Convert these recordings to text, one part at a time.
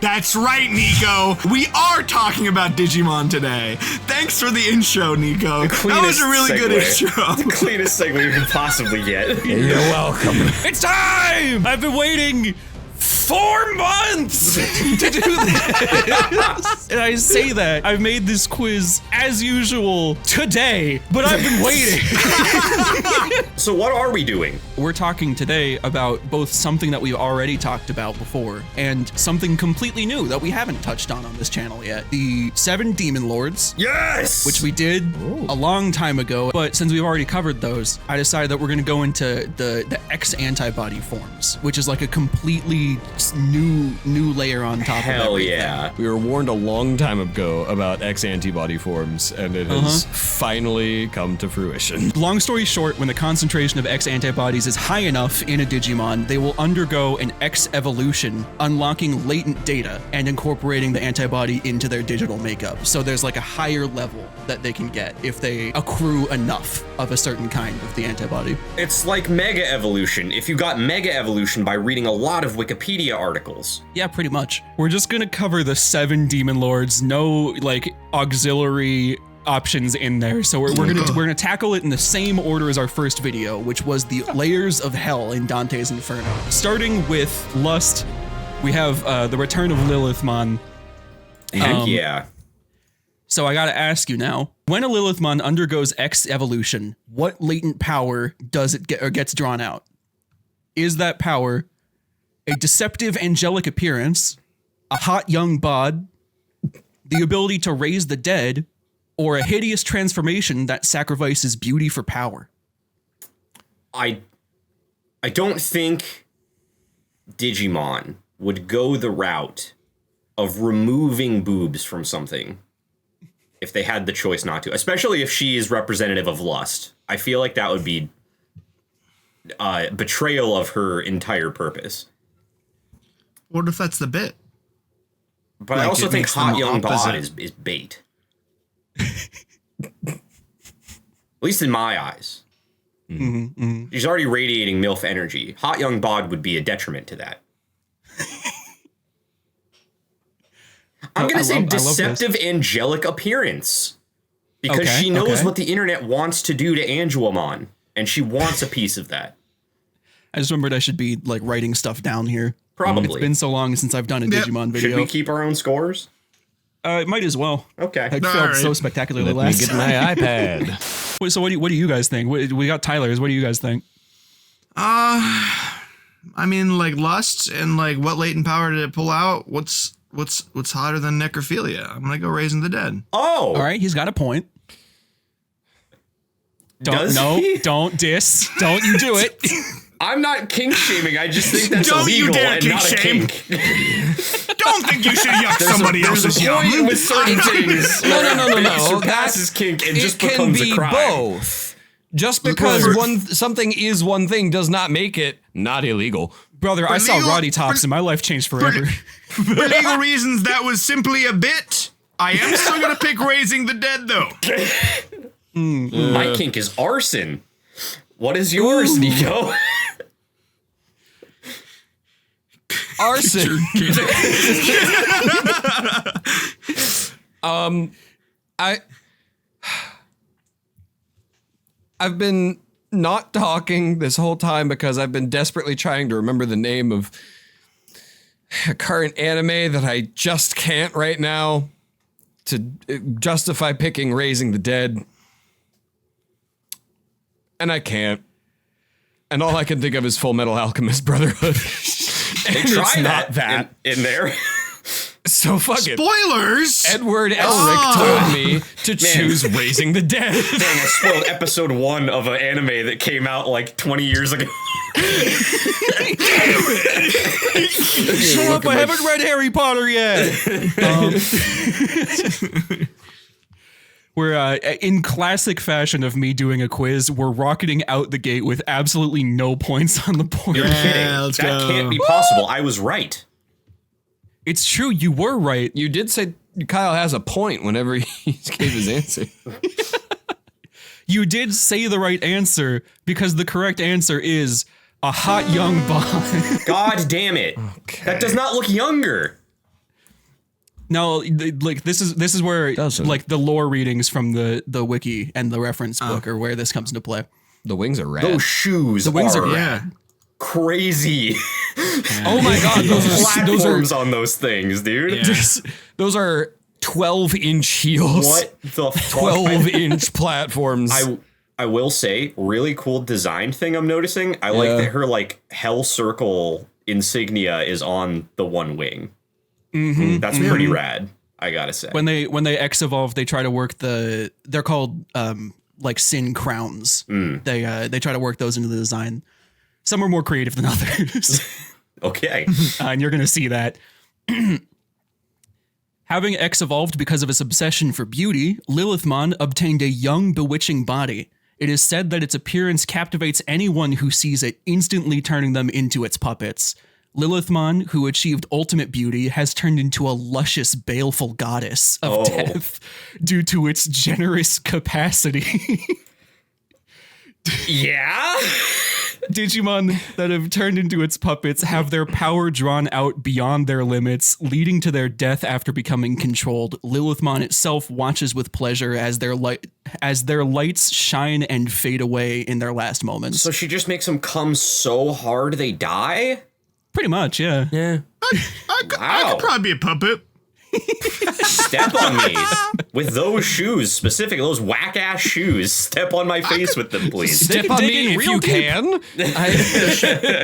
That's right, Nico. We are talking about Digimon today. Thanks for the intro, Nico. That was a really good intro. The cleanest segue you can possibly get. You're welcome. It's time! I've been waiting 4 months to do this. And I say that I've made this quiz as usual today, but I've been waiting. So what are we doing? We're talking today about both something that we've already talked about before and something completely new that we haven't touched on this channel yet. The 7 Demon Lords. Yes! Which we did a long time ago, but since we've already covered those, I decided that we're gonna go into the X-ANTIBODY forms, which is like a completely new layer on top of everything. Hell yeah. We were warned a long time ago about X-ANTIBODY forms, and it has finally come to fruition. Long story short, when the concentration of X-antibodies is high enough in a Digimon, they will undergo an X evolution, unlocking latent data and incorporating the antibody into their digital makeup. So there's like a higher level that they can get if they accrue enough of a certain kind of the antibody. It's like Mega Evolution, if you got Mega Evolution by reading a lot of Wikipedia articles. Yeah, pretty much. We're just gonna cover the 7 Demon Lords, no like auxiliary options in there. So we're gonna tackle it in the same order as our first video, which was the layers of hell in Dante's Inferno. Starting with Lust, we have the return of Lilithmon. Heck yeah. So I gotta ask you now, when a Lilithmon undergoes X evolution, what latent power does it get or gets drawn out? Is that power a deceptive angelic appearance, a hot young bod, the ability to raise the dead, or a hideous transformation that sacrifices beauty for power? I don't think Digimon would go the route of removing boobs from something if they had the choice not to, especially if she is representative of lust. I feel like that would be betrayal of her entire purpose. What if that's the bit? But like I also think hot young bod is bait. At least in my eyes. She's already radiating MILF energy. Hot young bod would be a detriment to that. I'm going to say deceptive angelic appearance. Because she knows what the internet wants to do to Angelomon. And she wants a piece of that. I just remembered I should be like writing stuff down here. Probably. It's been so long since I've done a Digimon video. Should we keep our own scores? Might as well. Okay. I failed so spectacularly Let me last get my iPad. Wait, so what do you guys think? We got Tyler's. What do you guys think? I mean, like lust and like what latent power did it pull out? What's hotter than necrophilia? I'm gonna go raising the dead. Oh. All right, he's got a point. Don't diss. Don't you do it. I'm not kink shaming. I just think that's Don't you illegal dare and kink not a shame. kink. Don't think you should yuck somebody else's yum. Point with certain things. No. It surpasses kink and just becomes a crime. It can be both. Just because something is one thing does not make it not illegal. Brother, I saw Roddy Tops and my life changed forever. For legal reasons, that was simply a bit. I am still gonna pick raising the dead, though. My kink is arson. What is yours, Nico? Arson. I've been not talking this whole time because I've been desperately trying to remember the name of a current anime that I just can't right now to justify picking Raising the Dead. And I can't. And all I can think of is Full Metal Alchemist Brotherhood. They try that in there. So fuck it. Spoilers! Edward Elric told me to choose Raising the Dead. Dang, I spoiled episode 1 of an anime that came out like 20 years ago. Shut up, I haven't read Harry Potter yet. We're in classic fashion of me doing a quiz, we're rocketing out the gate with absolutely no points on the board. You're kidding. That can't be possible. I was right. It's true, you were right. You did say Kyle has a point whenever he gave his answer. You did say the right answer because the correct answer is a hot young bod. God damn it. Okay. That does not look younger. No, like this is where Doesn't. like the lore readings from the wiki and the reference book are where this comes into play. The wings are rad. Those shoes The wings are Yeah. crazy. Oh my god, those Platforms are on those things, dude. Yeah. those are 12-inch heels. What the fuck? 12-inch platforms. I will say, really cool design thing I'm noticing. I like that her like hell circle insignia is on the one wing. That's pretty rad, I gotta say. When they X evolve, they try to work they're called like sin crowns. They try to work those into the design. Some are more creative than others. Okay. And you're gonna see that. Having X evolved because of his obsession for beauty, Lilithmon obtained a young, bewitching body. It is said that its appearance captivates anyone who sees it, instantly turning them into its puppets. Lilithmon, who achieved ultimate beauty, has turned into a luscious, baleful goddess of death due to its generous capacity. Yeah? Digimon that have turned into its puppets have their power drawn out beyond their limits, leading to their death after becoming controlled. Lilithmon itself watches with pleasure as their lights shine and fade away in their last moments. So she just makes them come so hard they die? Pretty much, yeah. yeah. I Wow. could probably be a puppet. Step on me with those shoes, specific those whack ass shoes. Step on my face with them, please. They Step can on dig me in if real you deep. can.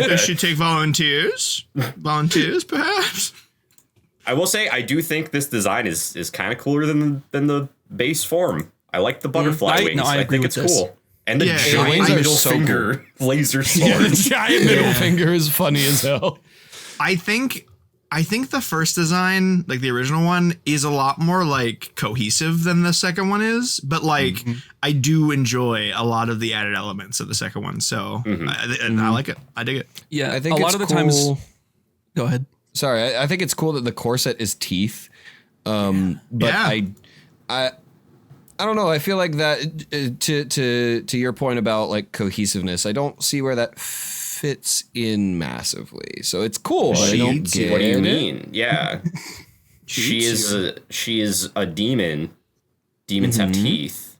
Does she take volunteers? Volunteers, perhaps? I will say I do think this design is kind of cooler than the base form. I like the butterfly wings. I agree think with it's this. cool. And the Yeah, the giant wings are middle so finger laser sword. Yeah, the giant middle finger is funny as hell. I think the first design, like the original one, is a lot more like cohesive than the second one is. But like, I do enjoy a lot of the added elements of the second one. So I like it. I dig it. Yeah, I think a lot it's of the times. cool- Go ahead. Sorry, I think it's cool that the corset is teeth. But Yeah. I don't know. I feel like that to your point about like cohesiveness, I don't see where that fits in massively. So it's cool. But I don't get What do you it. mean? Yeah. she is a demon. Demons have teeth.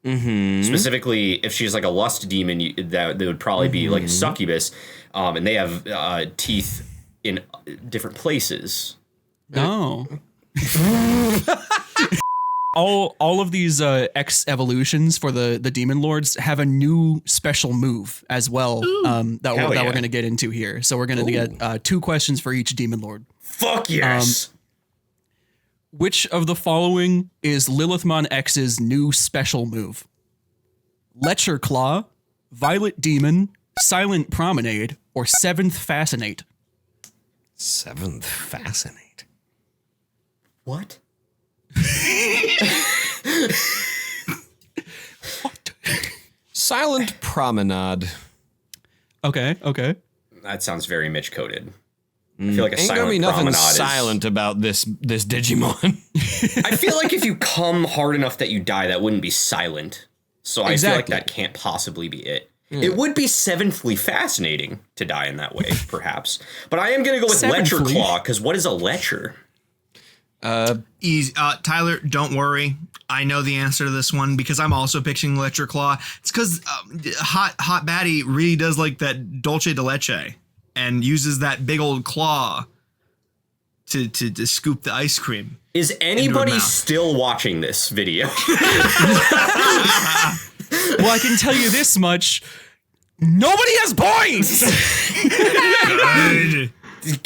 Specifically, if she's like a lust demon, that would probably be like a succubus, and they have teeth in different places. Oh. All of these X evolutions for the demon lords have a new special move as well that Hell we're yeah. going to get into here. So we're going to get 2 questions for each demon lord. Fuck yes. Which of the following is Lilithmon X's new special move? Lecher Claw, Violet Demon, Silent Promenade, or 7th Fascinate? 7th Fascinate. What? Silent Promenade. Okay. That sounds very Mitch coded. I feel like a Ain't gonna silent be nothing promenade silent about this Digimon. I feel like if you come hard enough that you die, that wouldn't be silent. So I feel like Exactly. that can't possibly be it. It would be seventhly fascinating to die in that way, perhaps. But I am going to go with Lecher Seventhly? Claw, because what is a Lecher? Easy. Tyler, don't worry. I know the answer to this one because I'm also picturing Lecher Claw. It's because Hot Baddie really does like that dulce de leche and uses that big old claw to scoop the ice cream. Is anybody mouth. still watching this video? Well, I can tell you this much. Nobody has points!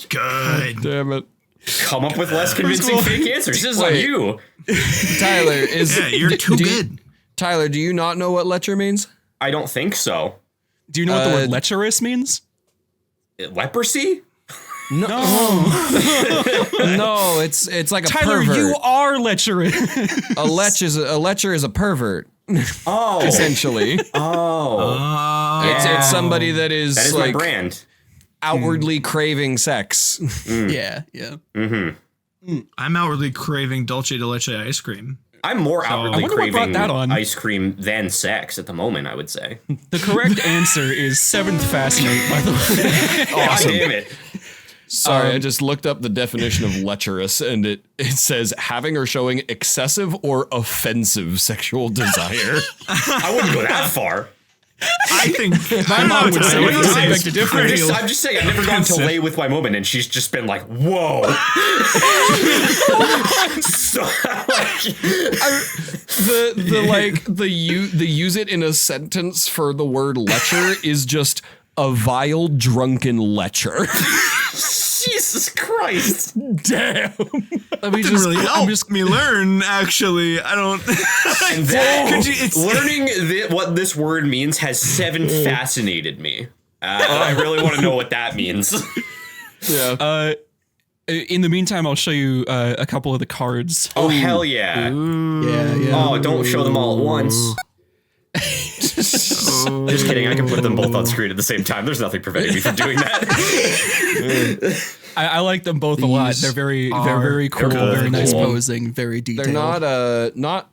Good. Damn it. Come up with less convincing fake answers. This is on Wait. you. Tyler, is Yeah, you're too do- good. Tyler, do you not know what Lecher means? I don't think so. Do you know what the word lecherous means? Leprosy? No, it's like a Tyler, pervert. you are lecherous. a lecher is a pervert, Oh. essentially. Oh. It's somebody that is, That is like my brand. outwardly craving sex. Yeah. I'm outwardly craving dulce de leche ice cream. I'm more I outwardly wonder what brought craving that on. ice cream than sex at the moment, I would say. The correct answer is 7th Fascinate, by the way. God damn it. Sorry, I just looked up the definition of lecherous, and it says having or showing excessive or offensive sexual desire. I wouldn't go that far. I think My mom would say it. I beg to differ. I'm just saying, I've never gone to lay with my woman, and she's just been like, "Whoa." So, the use it in a sentence for the word lecher is just a vile drunken lecher. Jesus Christ! Damn. Let me just really help me learn. Actually, I don't. And that, learning what this word means has fascinated me. I really want to know what that means. Yeah. In the meantime, I'll show you a couple of the cards. Oh, hell yeah. Yeah. Oh, don't show them all at once. Just kidding. I can put them both on screen at the same time. There's nothing preventing me from doing that. I like them both a lot. They're very cool, very nice posing, very detailed. They're not.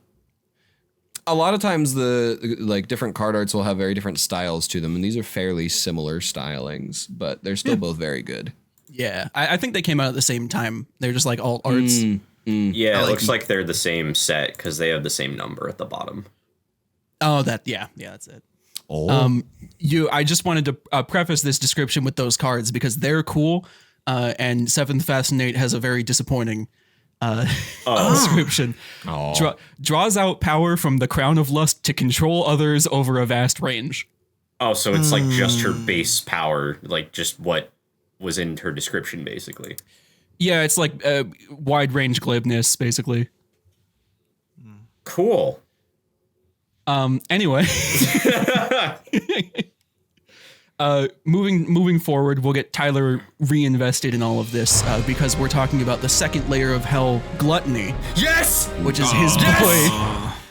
A lot of times the different card arts will have very different styles to them, and these are fairly similar stylings, but they're still both very good. Yeah, I think they came out at the same time. They're just like alt arts. Yeah, it looks like they're the same set because they have the same number at the bottom. Oh, that's it. Oh. I just wanted to preface this description with those cards because they're cool, and Seventh Fascinate has a very disappointing description. Draws out power from the Crown of Lust to control others over a vast range. Oh, so it's like just her base power, like just what was in her description, basically. Yeah, it's like wide range glibness, basically. Cool. Anyway, moving forward, we'll get Tyler reinvested in all of this because we're talking about the second layer of hell, Gluttony. Yes! Which is his boy,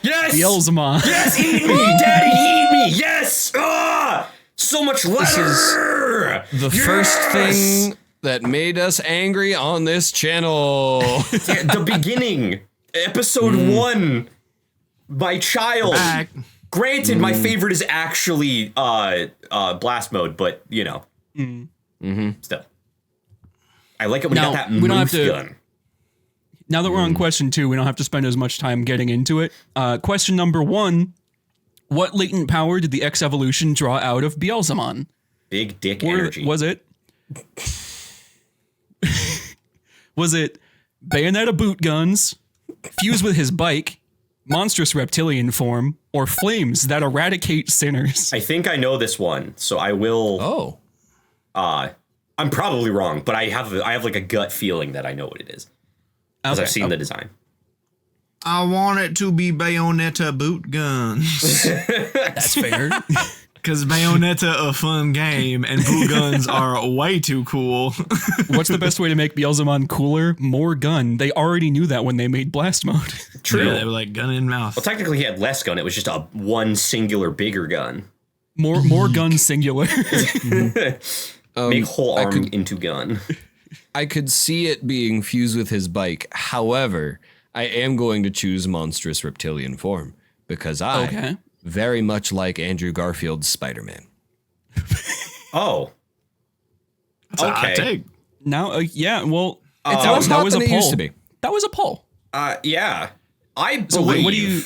Yes! Beelzemon. Yes, eat me! Daddy, eat me! Yes! Ah! So much letter! The first thing that made us angry on this channel. The beginning. Episode 1. My child. Back. Granted, my favorite is actually blast mode, but you know, still, I like it when you got that moof gun. Now that we're on question 2, we don't have to spend as much time getting into it. Question number 1: what latent power did the X evolution draw out of Beelzemon? Big dick energy. Was it? Was it Bayonetta boot guns, fuse with his bike, monstrous reptilian form, or flames that eradicate sinners? I think I know this one, so I will. Oh. I'm probably wrong, but I have like a gut feeling that I know what it is because I've seen the design. I want it to be Bayonetta boot guns. That's fair. Because Bayonetta a fun game and boot guns are way too cool. What's the best way to make Beelzemon cooler? More gun. They already knew that when they made blast mode. True. Yeah, they were like gun in mouth. Well, technically, he had less gun. It was just one singular bigger gun. More gun singular. Make whole arm into gun. I could see it being fused with his bike. However, I am going to choose monstrous reptilian form because I very much like Andrew Garfield's Spider-Man. Oh. That's a hot take. Now, yeah, well, That was a poll. Used to be. That was a poll. Yeah. I believe. So what do you?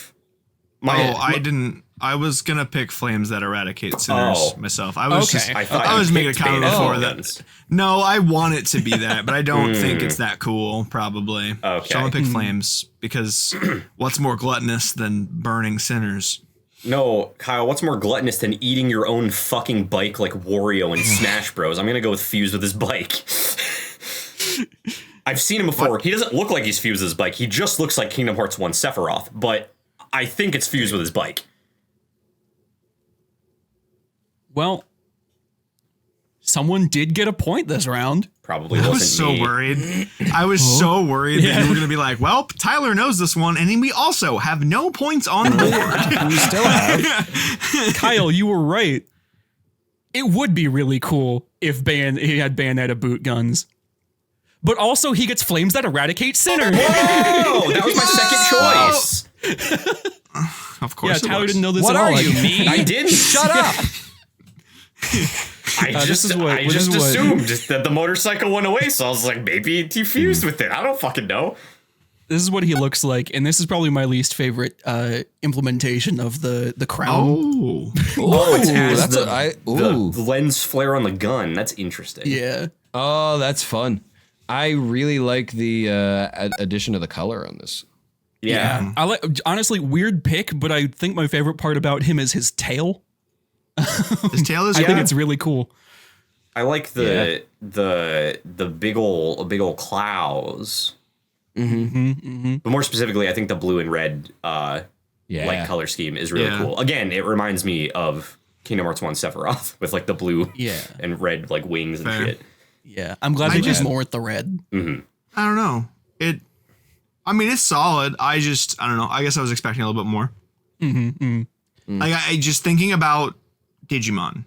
I didn't. I was gonna pick flames that eradicate sinners myself. I was just. I was making a picked comment before that. guns. No, I want it to be that, but I don't think it's that cool. Probably. Okay. So I'm gonna pick flames because what's more gluttonous than burning sinners? No, Kyle, what's more gluttonous than eating your own fucking bike like Wario in Smash Bros? I'm gonna go with fused with his bike. I've seen him before. He doesn't look like he's fused with his bike. He just looks like Kingdom Hearts 1 Sephiroth, but I think it's fused with his bike. Well, someone did get a point this round. Probably I wasn't was so me. worried. I was so worried that you were going to be like, well, Tyler knows this one, and we also have no points on board. We still have. Kyle, you were right. It would be really cool if he had Bayonetta boot guns. But also, he gets flames that eradicate sinners. Whoa! That was my second choice. Of course. Yeah, Tyler didn't know this What at all. are you, me? I didn't. Shut up. I just assumed that the motorcycle went away, so I was like, maybe he fused with it. I don't fucking know. This is what he looks like, and this is probably my least favorite implementation of the crown. It has that's the lens flare on the gun. That's interesting. Yeah. Oh, that's fun. I really like the addition of the color on this. Yeah. I like, honestly, weird pick, but I think my favorite part about him is his tail. His tail is. I think it's really cool. I like the big ol' claws. But more specifically, I think the blue and red light color scheme is really cool. Again, it reminds me of Kingdom Hearts 1 Sephiroth with like the blue and red like wings and shit. Yeah, I'm glad they did more with the red. I don't know. I mean, it's solid. I don't know. I guess I was expecting a little bit more. Like I just thinking about Digimon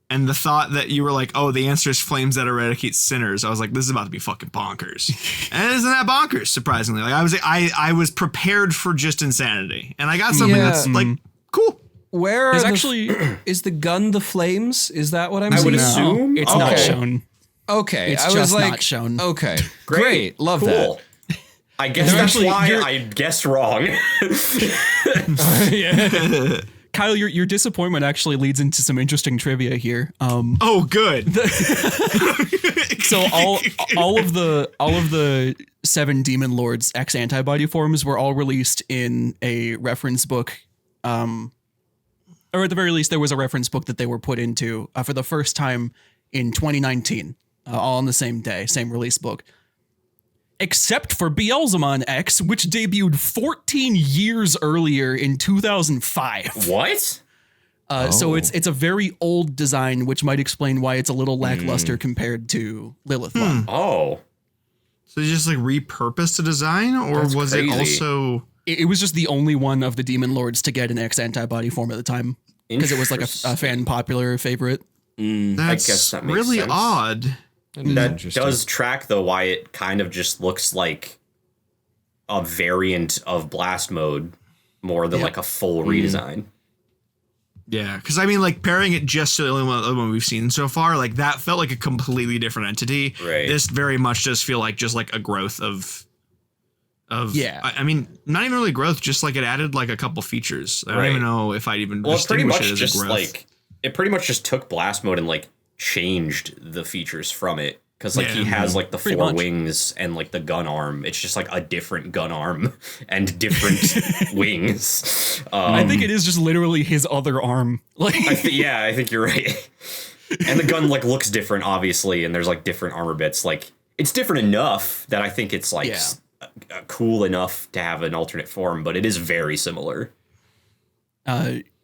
and the thought that you were like, oh, the answer is flames that eradicate sinners. I was like, this is about to be fucking bonkers. And isn't that bonkers? Surprisingly, like I was prepared for just insanity, and I got something that's like cool. Where There's are actually is the gun the flames? Is that what I'm I seeing? would assume It's not shown. Okay, It's I was just like, not shown. Okay, great, love that. I guess that's why I guessed wrong. Kyle, your disappointment actually leads into some interesting trivia here. Oh, good. So all of the 7 Demon Lords X-Antibody forms were all released in a reference book, or at the very least, there was a reference book that they were put into for the first time in 2019, all on the same day, same release book. Except for Beelzemon X, which debuted 14 years earlier in 2005. What? So it's a very old design, which might explain why it's a little lackluster compared to Lilithmon. Oh. So they just like repurposed the design, or That's was crazy. it also? It was just the only one of the Demon Lords to get an X-Antibody form at the time, because it was like a fan popular favorite. That's guess that makes really sense. odd. That does track, though, why it kind of just looks like a variant of Blast Mode more than like a full redesign. Yeah, because I mean, like pairing it just to the only one we've seen so far, like that felt like a completely different entity. Right. This very much does feel like just like a growth of. Yeah. I mean, not even really growth, just like it added like a couple features. I don't even know if I'd even distinguish it as a growth. like it pretty much just took Blast Mode and like changed the features from it. Because like he has like the 4 wings and like the gun arm. It's just like a different gun arm and different wings. I think it is just literally his other arm. Like, I think you're right. And the gun like looks different, obviously, and there's like different armor bits. Like it's different enough that I think it's like cool enough to have an alternate form, but it is very similar.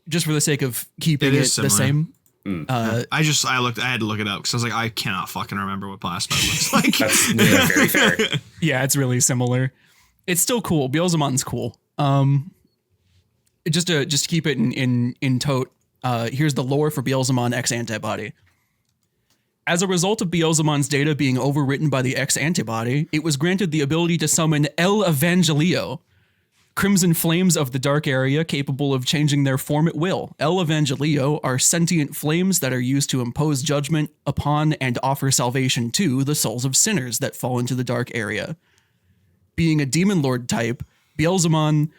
just for the sake of keeping it the same. I had to look it up because I was like, I cannot fucking remember what Blast Mode looks like. That's very fair. Yeah, it's really similar. It's still cool. Beelzemon's cool. Just to keep it in tote. Here's the lore for Beelzemon X-Antibody. As a result of Beelzemon's data being overwritten by the X-Antibody, it was granted the ability to summon El Evangelio, crimson flames of the dark area capable of changing their form at will. El Evangelio are sentient flames that are used to impose judgment upon and offer salvation to the souls of sinners that fall into the dark area. Being a demon lord type, Beelzemon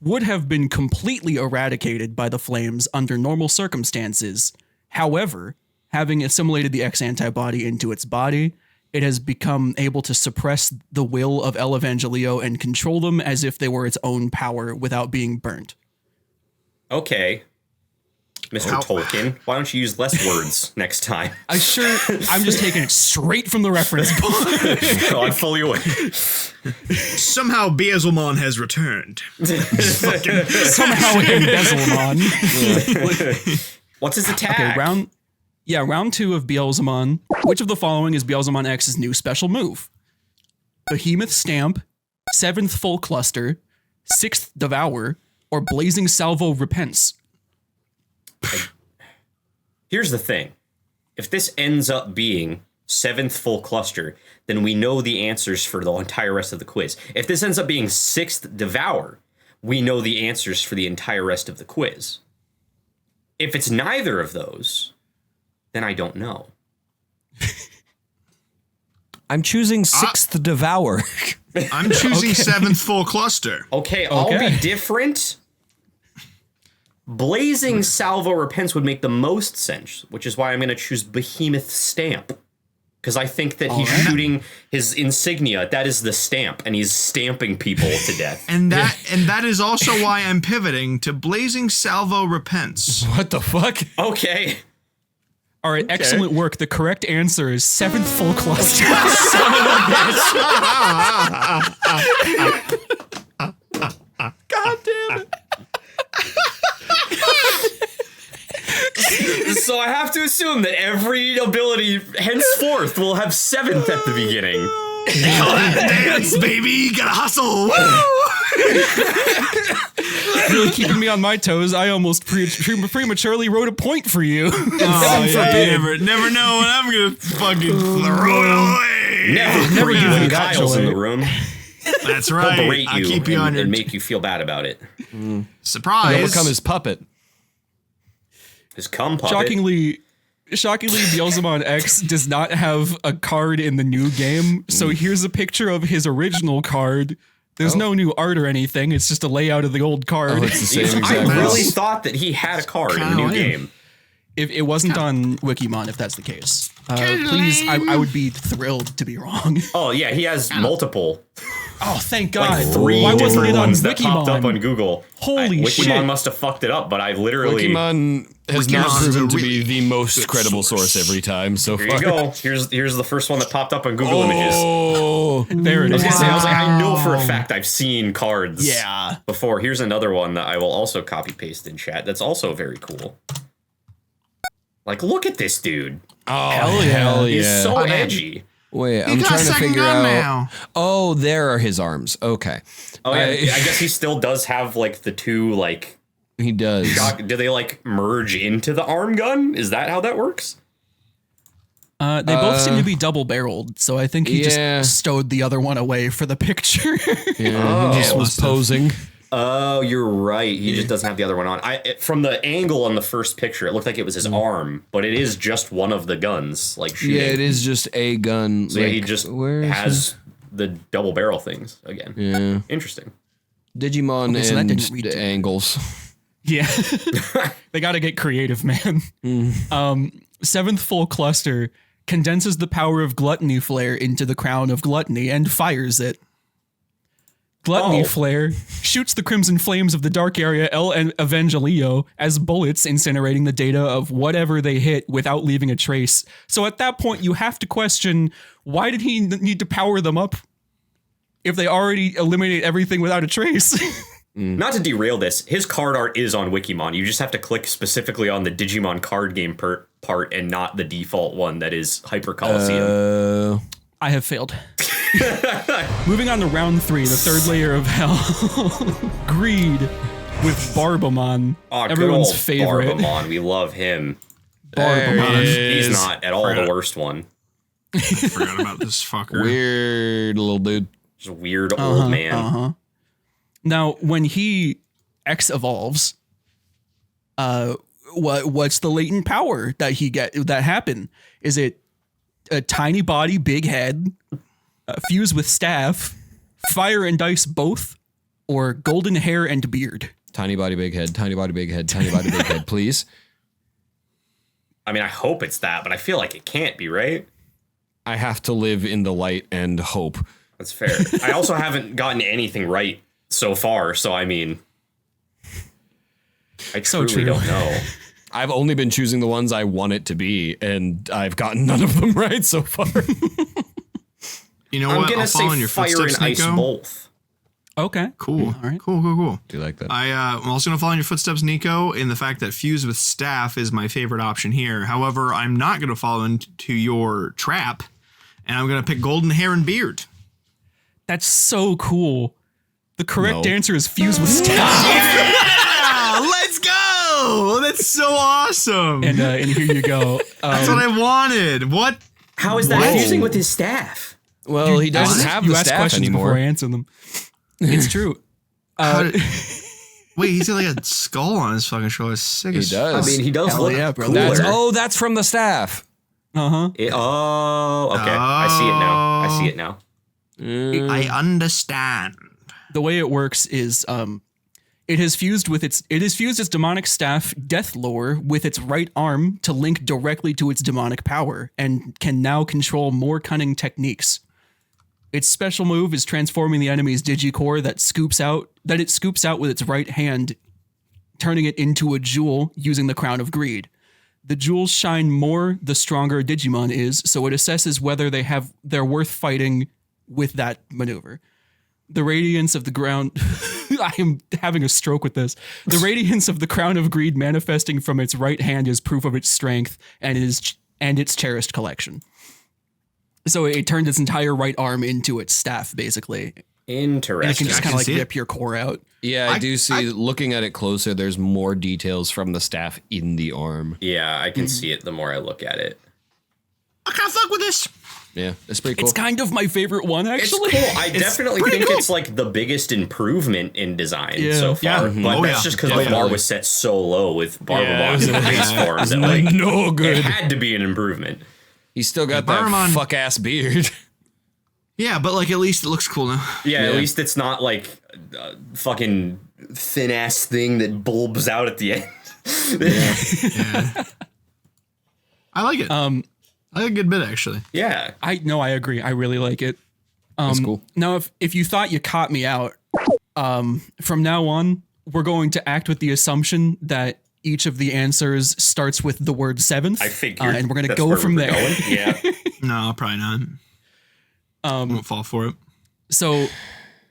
would have been completely eradicated by the flames under normal circumstances. However, having assimilated the X-Antibody into its body, it has become able to suppress the will of El Evangelio and control them as if they were its own power without being burnt. Okay. Mr. Tolkien, why don't you use less words next time? I'm just taking it straight from the reference book. No, I'm fully aware. Somehow Beelzemon has returned. Somehow Beelzemon. What's his attack? Okay, round 2 of Beelzemon. Which of the following is Beelzemon X's new special move? Behemoth Stamp, 7th Full Cluster, 6th Devour, or Blazing Salvo Repents? Here's the thing. If this ends up being 7th Full Cluster, then we know the answers for the entire rest of the quiz. If this ends up being 6th Devour, we know the answers for the entire rest of the quiz. If it's neither of those, then I don't know. I'm choosing Sixth Devour. I'm choosing Seventh Full Cluster. Okay, I'll be different. Blazing Salvo Repents would make the most sense, which is why I'm going to choose Behemoth Stamp. Because I think that he's shooting his insignia. That is the stamp, and he's stamping people to death. And that is also why I'm pivoting to Blazing Salvo Repents. What the fuck? Okay. All right, excellent work. The correct answer is Seventh Full Cluster. God damn it. So I have to assume that every ability henceforth will have 7th at the beginning. Dance, baby, gotta hustle. Woo! Really keeping me on my toes. I almost prematurely wrote a point for you. Oh, yeah, you never know when I'm gonna fucking throw it away. Never give any Kyle's in the room. That's right. He'll berate I'll you keep you on your and make you feel bad about it. surprise. You'll become his puppet. His cum puppet. Shockingly, Beelzemon X does not have a card in the new game. So here's a picture of his original card. There's no new art or anything. It's just a layout of the old card. Oh, it's the same exact. I really thought that he had a card in the new game. If it wasn't on Wikimon, if that's the case. Please, I would be thrilled to be wrong. Oh, yeah, he has multiple. Oh, thank God. Like 3 Why wasn't different it on ones that popped up on Wikimon? Google. Holy shit. Wikimon must have fucked it up, but I've literally... Pokemon has not Wikimon's proven a to really be the most good credible source every time so Here far. you go. Here's the first one that popped up on Google Images. Oh, There it I was is. gonna say, I was like, I know for a fact I've seen cards Yeah. before. Here's another one that I will also copy paste in chat. That's also very cool. Like, look at this dude. hell He's yeah. so edgy. Wait, I'm got trying to second figure gun out. now. Oh, there are his arms. Okay. Oh yeah, I guess he still does have like the two like. He does. Do they like merge into the arm gun? Is that how that works? They both seem to be double-barreled, so I think he Yeah. just stowed the other one away for the picture. Yeah, he just was posing. Oh, you're right. He just doesn't have the other one on. From the angle on the first picture, it looked like it was his arm, but it is just one of the guns, like shooting. Yeah, it is just a gun. So yeah, he just has the double barrel things again. Yeah. Interesting. Digimon Okay, so that and didn't read the to me. angles. Yeah. They got to get creative, man. Seventh Full Cluster condenses the power of Gluttony Flare into the crown of Gluttony and fires it. Gluttony Flare shoots the crimson flames of the dark area El Evangelio as bullets, incinerating the data of whatever they hit without leaving a trace. So at that point, you have to question, why did he need to power them up if they already eliminate everything without a trace? Not to derail this, his card art is on Wikimon. You just have to click specifically on the Digimon card game part and not the default one that is Hyper Coliseum. I have failed. Moving on to round 3, the third layer of hell. Greed with Barbamon. Oh, Everyone's good old favorite. Barbamon. We love him. Barbamon. He's not at all the worst one. Forgot about this fucker. Weird little dude. Just a weird old man. Now, when he X evolves, what's the latent power that happen? Is it a tiny body, big head, fused with staff, fire and dice both, or golden hair and beard? Tiny body, big head. Tiny body, big head. Tiny body, big head. Please. I mean, I hope it's that, but I feel like it can't be, right? I have to live in the light and hope. That's fair. I also haven't gotten anything right so far, so I mean, I So truly true. don't know. I've only been choosing the ones I want it to be, and I've gotten none of them right so far. You know I'm what? gonna I'll follow in say your fire footsteps, and ice Nico. both. Okay. Cool. All right. Cool. Do you like that? I'm also going to follow in your footsteps, Nico, in the fact that fuse with staff is my favorite option here. However, I'm not going to follow into your trap, and I'm going to pick golden hair and beard. That's so cool. The correct No. answer is fused with staff. Yeah, let's go! That's so awesome. And here you go. That's what I wanted. What? How is that Whoa. fusing with his staff? Well, he doesn't have you the ask staff questions before I anymore. answer them. It's true. How did- Wait, he's got like a skull on his fucking shoulder. Sick He as does. I mean, he does Hell look yeah, bro. cooler. That's from the staff. Uh-huh. Okay. I see it now. I understand. The way it works is it has fused its demonic staff death lore with its right arm to link directly to its demonic power and can now control more cunning techniques. Its special move is transforming the enemy's digicore that it scoops out with its right hand, turning it into a jewel using the Crown of Greed. The jewels shine more the stronger a Digimon is, so it assesses whether they're worth fighting with that maneuver. The radiance of the ground I am having a stroke with this. The radiance of the Crown of Greed manifesting from its right hand is proof of its strength and its cherished collection. So it turned its entire right arm into its staff, basically. Interesting. And it can just I kind can of like see it. rip your core out. Yeah, I do see. Looking at it closer, there's more details from the staff in the arm. Yeah, I can see it the more I look at it. I can't fuck with this. Yeah, it's pretty cool. It's kind of my favorite one, It's actually. cool. I definitely pretty think cool. it's like the biggest improvement in design Yeah. so far. Yeah. But Oh, that's yeah. just because the Definitely. bar was set so low with Barbamon it in the base form that like no it good. had to be an improvement. He's still got that Barbamon- fuck ass beard. Yeah, but like at least it looks cool now. Yeah, at least it's not like a fucking thin ass thing that bulbs out at the end. I like it. I like a good bit actually. Yeah. I agree. I really like it. That's cool. Now, if you thought you caught me out, from now on, we're going to act with the assumption that each of the answers starts with the word seventh. I figured. And we're going to that's go where from we were there. going. Yeah. No, probably not. Won't fall for it. So,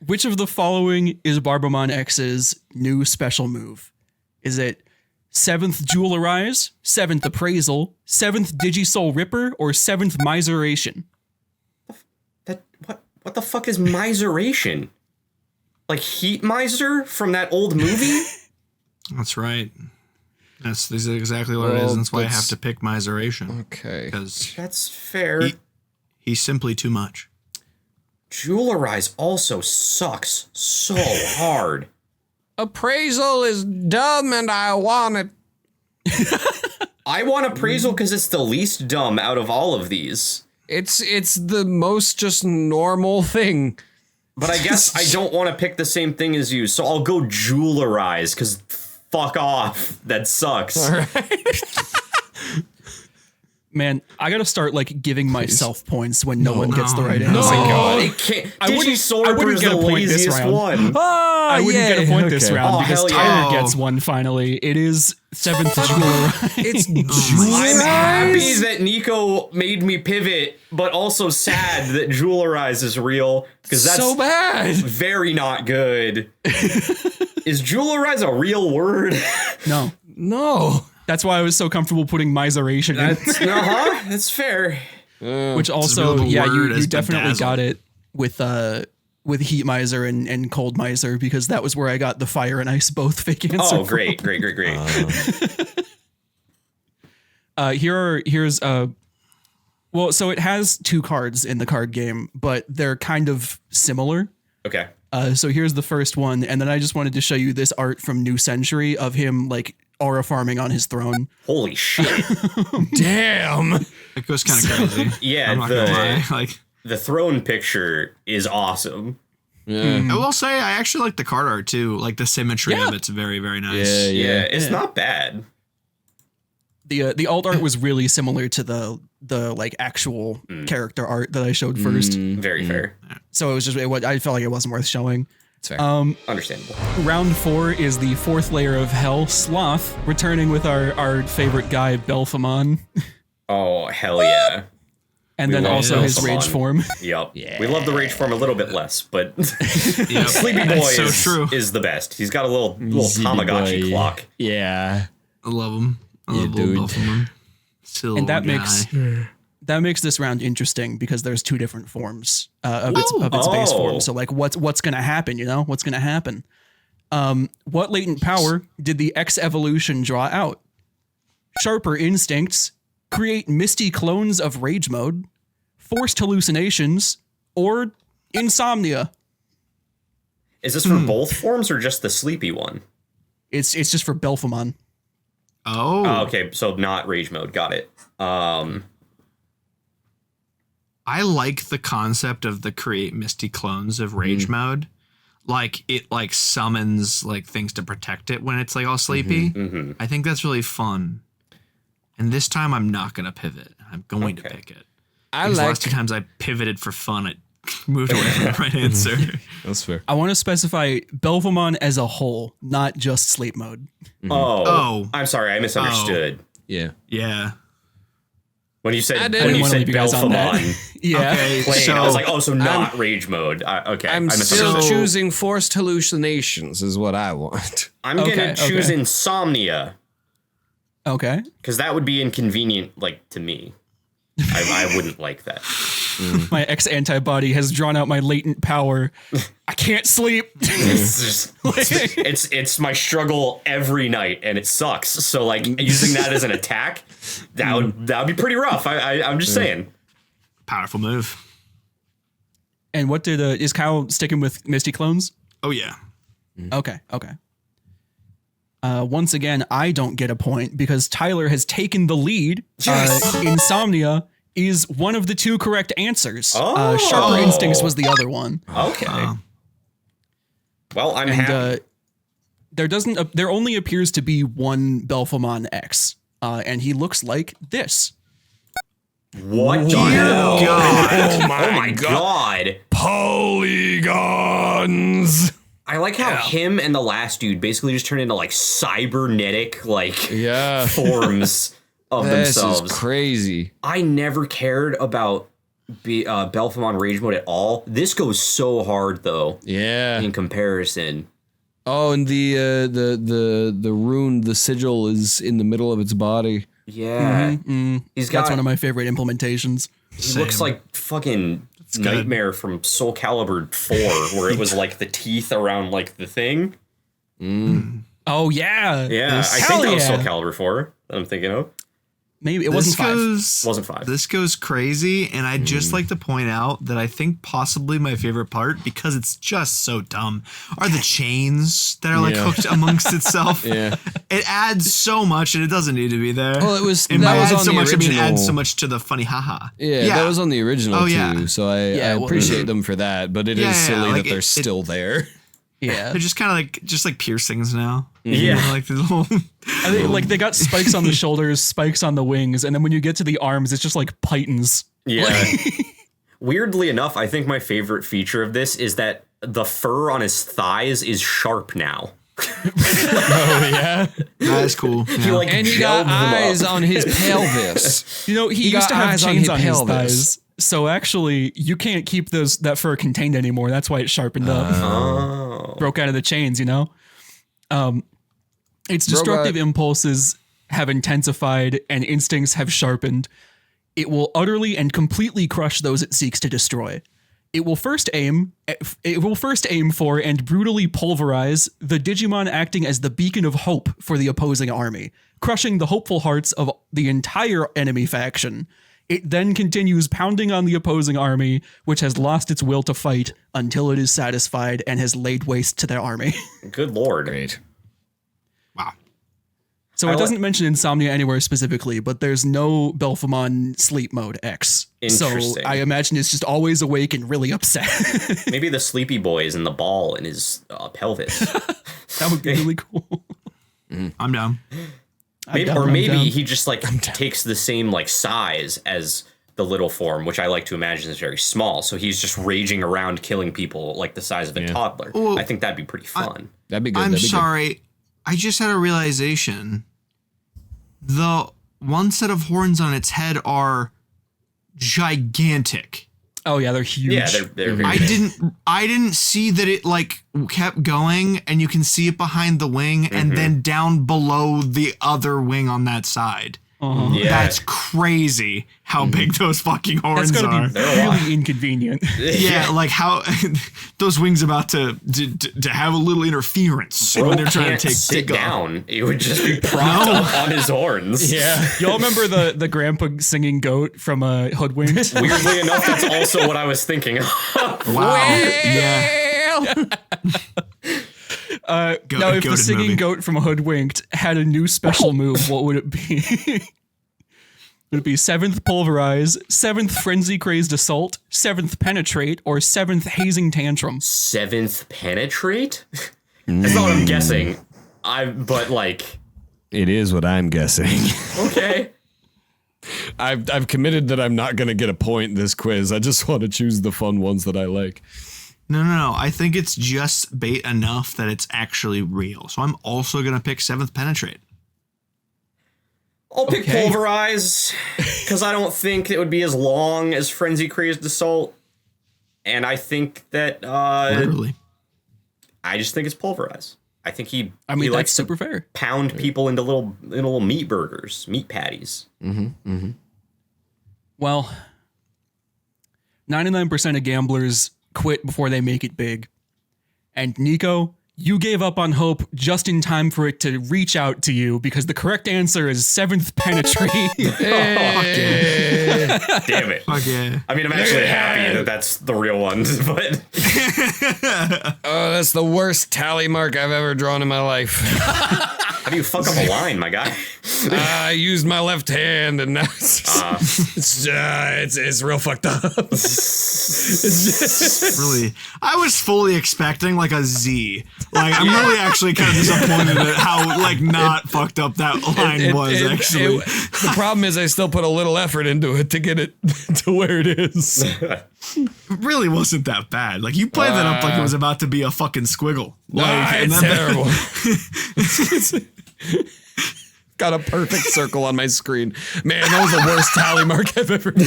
which of the following is Barbamon X's new special move? Is it 7th Jewelerize, 7th Appraisal, 7th Digisoul Ripper, or 7th Miseration? What the fuck is miseration? Like Heat Miser from that old movie? That's right. This is exactly what it is. And that's why I have that's- to pick Miseration. Okay. Because That's fair. he's simply too much. Jewelerize also sucks so hard. Appraisal is dumb and I want it. I want appraisal because it's the least dumb out of all of these. It's the most just normal thing. But I guess I don't want to pick the same thing as you, so I'll go Jewelerize because fuck off. That sucks. Man, I gotta start like giving myself points when no one gets the right answer. No. It can't. I wouldn't Digisorber is get the a point this laziest round. one. I wouldn't get a point this round Oh, because hell yeah. Tyler Oh. gets one finally. It is 7th Jewelerize. It's I'm happy that Nico made me pivot, but also sad that Jewelerize is real because that's so bad. very not good. Is Jewelerize a real word? No. No. That's why I was so comfortable putting Miseration in. That's fair. Which also, real yeah, word you as definitely bedazzled. got it with Heat Miser and Cold Miser because that was where I got the Fire and Ice both fake answer. Oh, great. Well, so it has 2 cards in the card game, but they're kind of similar. Okay. So here's the first one, and then I just wanted to show you this art from New Century of him like aura farming on his throne. Holy shit. Damn. It goes kind of crazy. Yeah, I'm not gonna lie. Like, the throne picture is awesome. Yeah. I will say I actually like the card art too. Like the symmetry Yeah. of it's very, very nice. Yeah, it's not bad. The alt art was really similar to the like actual character art that I showed first. Very fair. So it was just I felt like it wasn't worth showing. It's fair. Understandable. Round 4 is the 4th layer of hell, Sloth, returning with our favorite guy, Belphemon, Oh, hell yeah. and then love also his Belphemon. rage form. Yup. Yeah. We love the rage form a little bit less, but Yep. Sleepy Boy That's so true. is the best. He's got a little Tamagotchi clock. Yeah. I love him. I love dude. little Belphemon. Still And that guy. makes this round interesting because there's 2 different forms of its base Oh. form. So like what's gonna happen? What's gonna happen? What latent power did the X evolution draw out? Sharper instincts, create misty clones of rage mode, forced hallucinations, or insomnia. Is this for both forms or just the sleepy one? It's just for Belphemon. Oh. Okay, so not rage mode. Got it. I like the concept of the create misty clones of rage mode. Like it like summons like things to protect it when it's like all sleepy. I think that's really fun. And this time I'm not gonna pivot. I'm going to pick it. Because the last 2 times I pivoted for fun, it moved away from the right answer. That's fair. I want to specify Belphemon as a whole, not just sleep mode. Oh, I'm sorry, I misunderstood. Yeah. Yeah. When you said I didn't wanna leave you guys on that. Belphemon, Yeah. Okay, plain, so I was like, oh, so not rage mode. Okay, I'm I still misunderstood. choosing forced hallucinations is what I want. I'm gonna choose okay. insomnia Okay. because that would be inconvenient, like to me. I wouldn't like that. My X-ANTIBODY has drawn out my latent power. I can't sleep. It's just it's my struggle every night, and it sucks. So like using that as an attack, that would be pretty rough. I'm just saying. Powerful move. And what did is Kyle sticking with Misty Clones? Oh yeah. Okay. Once again, I don't get a point because Tyler has taken the lead. Insomnia is one of the 2 correct answers. Sharper Instincts was the other one. Okay. Well, I'm happy. There only appears to be one Belphemon X, and he looks like this. What? Dear God. Oh my god. Polygons. I like how him and the last dude basically just turn into like cybernetic like forms of This themselves. is crazy. I never cared about Belphemon Rage Mode at all. This goes so hard though. Yeah. In comparison. Oh, and the rune, the sigil is in the middle of its body. Yeah. He's got That's one of my favorite implementations. He looks like fucking Nightmare from Soul Calibur 4, where it was like the teeth around like the thing. Oh yeah. Yeah, I think that was Soul Calibur 4 that I'm thinking of. Maybe it wasn't 5. Wasn't 5. This goes crazy, and I'd just like to point out that I think possibly my favorite part, because it's just so dumb, are the chains that are like hooked amongst itself. Yeah. It adds so much, and it doesn't need to be there. Well, it was It that was adds on so the much. original. I mean, it adds so much to the funny haha. Yeah, that was on the original Oh, too. yeah. So I appreciate them for that, but it is silly that they're still there. Yeah. They're just kind of like piercings now. Yeah. Like the little. I think, like they got spikes on the shoulders, spikes on the wings, and then when you get to the arms, it's just like pythons. Yeah. Weirdly enough, I think my favorite feature of this is that the fur on his thighs is sharp now. Oh yeah. That's cool. He Yeah. like And he got gelled them eyes up. on his pelvis. You know, he He used to got have eyes on chains his on his pelvis. thighs. So actually, you can't keep that fur contained anymore. That's why it's sharpened up. Oh. Broke out of the chains, you know? Its destructive impulses have intensified and instincts have sharpened. It will utterly and completely crush those it seeks to destroy. It will first aim for and brutally pulverize the Digimon acting as the beacon of hope for the opposing army, crushing the hopeful hearts of the entire enemy faction. It then continues pounding on the opposing army, which has lost its will to fight until it is satisfied and has laid waste to their army. Good lord. Great. Wow. So it doesn't mention insomnia anywhere specifically, but there's no Belphemon sleep mode X. So Interesting. I imagine it's just always awake and really upset. Maybe the sleepy boy is in the ball in his pelvis. That would be really cool. I'm down. Maybe, down, or I'm maybe down. he just like takes the same like size as the little form, which I like to imagine is very small. So he's just raging around killing people like the size of a toddler. Well, I think that'd be pretty fun. That'd be good. I'm that'd be sorry. I just had a realization. The one set of horns on its head are gigantic. Oh yeah, they're huge. Yeah, they're very big. I didn't see that it like kept going, and you can see it behind the wing and then down below the other wing on that side. Yeah. That's crazy how big those fucking horns That's are. gonna be really inconvenient. Yeah, like how those wings about to have a little interference when they're trying to sit take off. down. It would just be propped up on his horns. Yeah. Y'all remember the grandpa singing goat from Hoodwinked? Weirdly enough, that's also what I was thinking of. Wow. Yeah. Now, if the goated singing movie. goat from Hoodwinked had a new special move, what would it be? Would it be 7th Pulverize, 7th Frenzy Crazed Assault, 7th Penetrate, or 7th Hazing Tantrum? 7th Penetrate? That's not what I'm guessing. But like, It is what I'm guessing. okay. I've committed that I'm not going to get a point this quiz. I just want to choose the fun ones that I like. No. I think it's just bait enough that it's actually real. So I'm also going to pick 7th Penetrate. I'll pick Okay. Pulverize, because I don't think it would be as long as Frenzy Crazed Assault. And I think that, Literally. I just think it's Pulverize. I think he I mean, he that's likes to super fair. pound people into little meat burgers, meat patties. Well, 99% of gamblers quit before they make it big. And Nico, you gave up on hope just in time for it to reach out to you because the correct answer is 7th Penetrate. Damn it. Fuck yeah. I mean, I'm actually happy that that's the real one, but Oh, that's the worst tally mark I've ever drawn in my life. how do you fuck up a line, my guy? I used my left hand, and now it's real fucked up. Really. I was fully expecting like a Z. Like, I'm really actually kind of disappointed at how like not fucked up that line was actually. The problem is I still put a little effort into it to get it to where it is. It really wasn't that bad. Like, you played that up like it was about to be a fucking squiggle. Like, It's terrible. Got a perfect circle on my screen. Man, that was the worst tally mark I've ever made.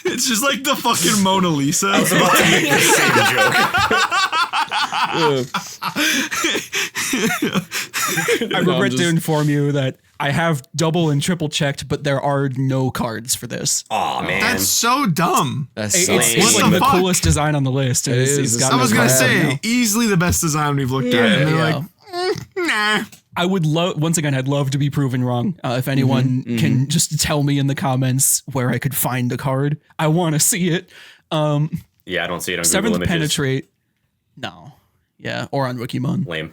It's just like the fucking Mona Lisa. I was about to make the same joke. I regret to inform you that I have double and triple checked, but there are no cards for this. Aw, man. That's so dumb. That's It's, so it's What like the the fuck? coolest design on the list. It It's is. got I no was gonna cards say now. easily the best design we've looked at, and they're like, nah. I would love, once again, I'd love to be proven wrong. If anyone can just tell me in the comments where I could find the card, I want to see it. Yeah, I don't see it on Google 7th Images. Penetrate. No. Yeah, or on Wikimon. Lame.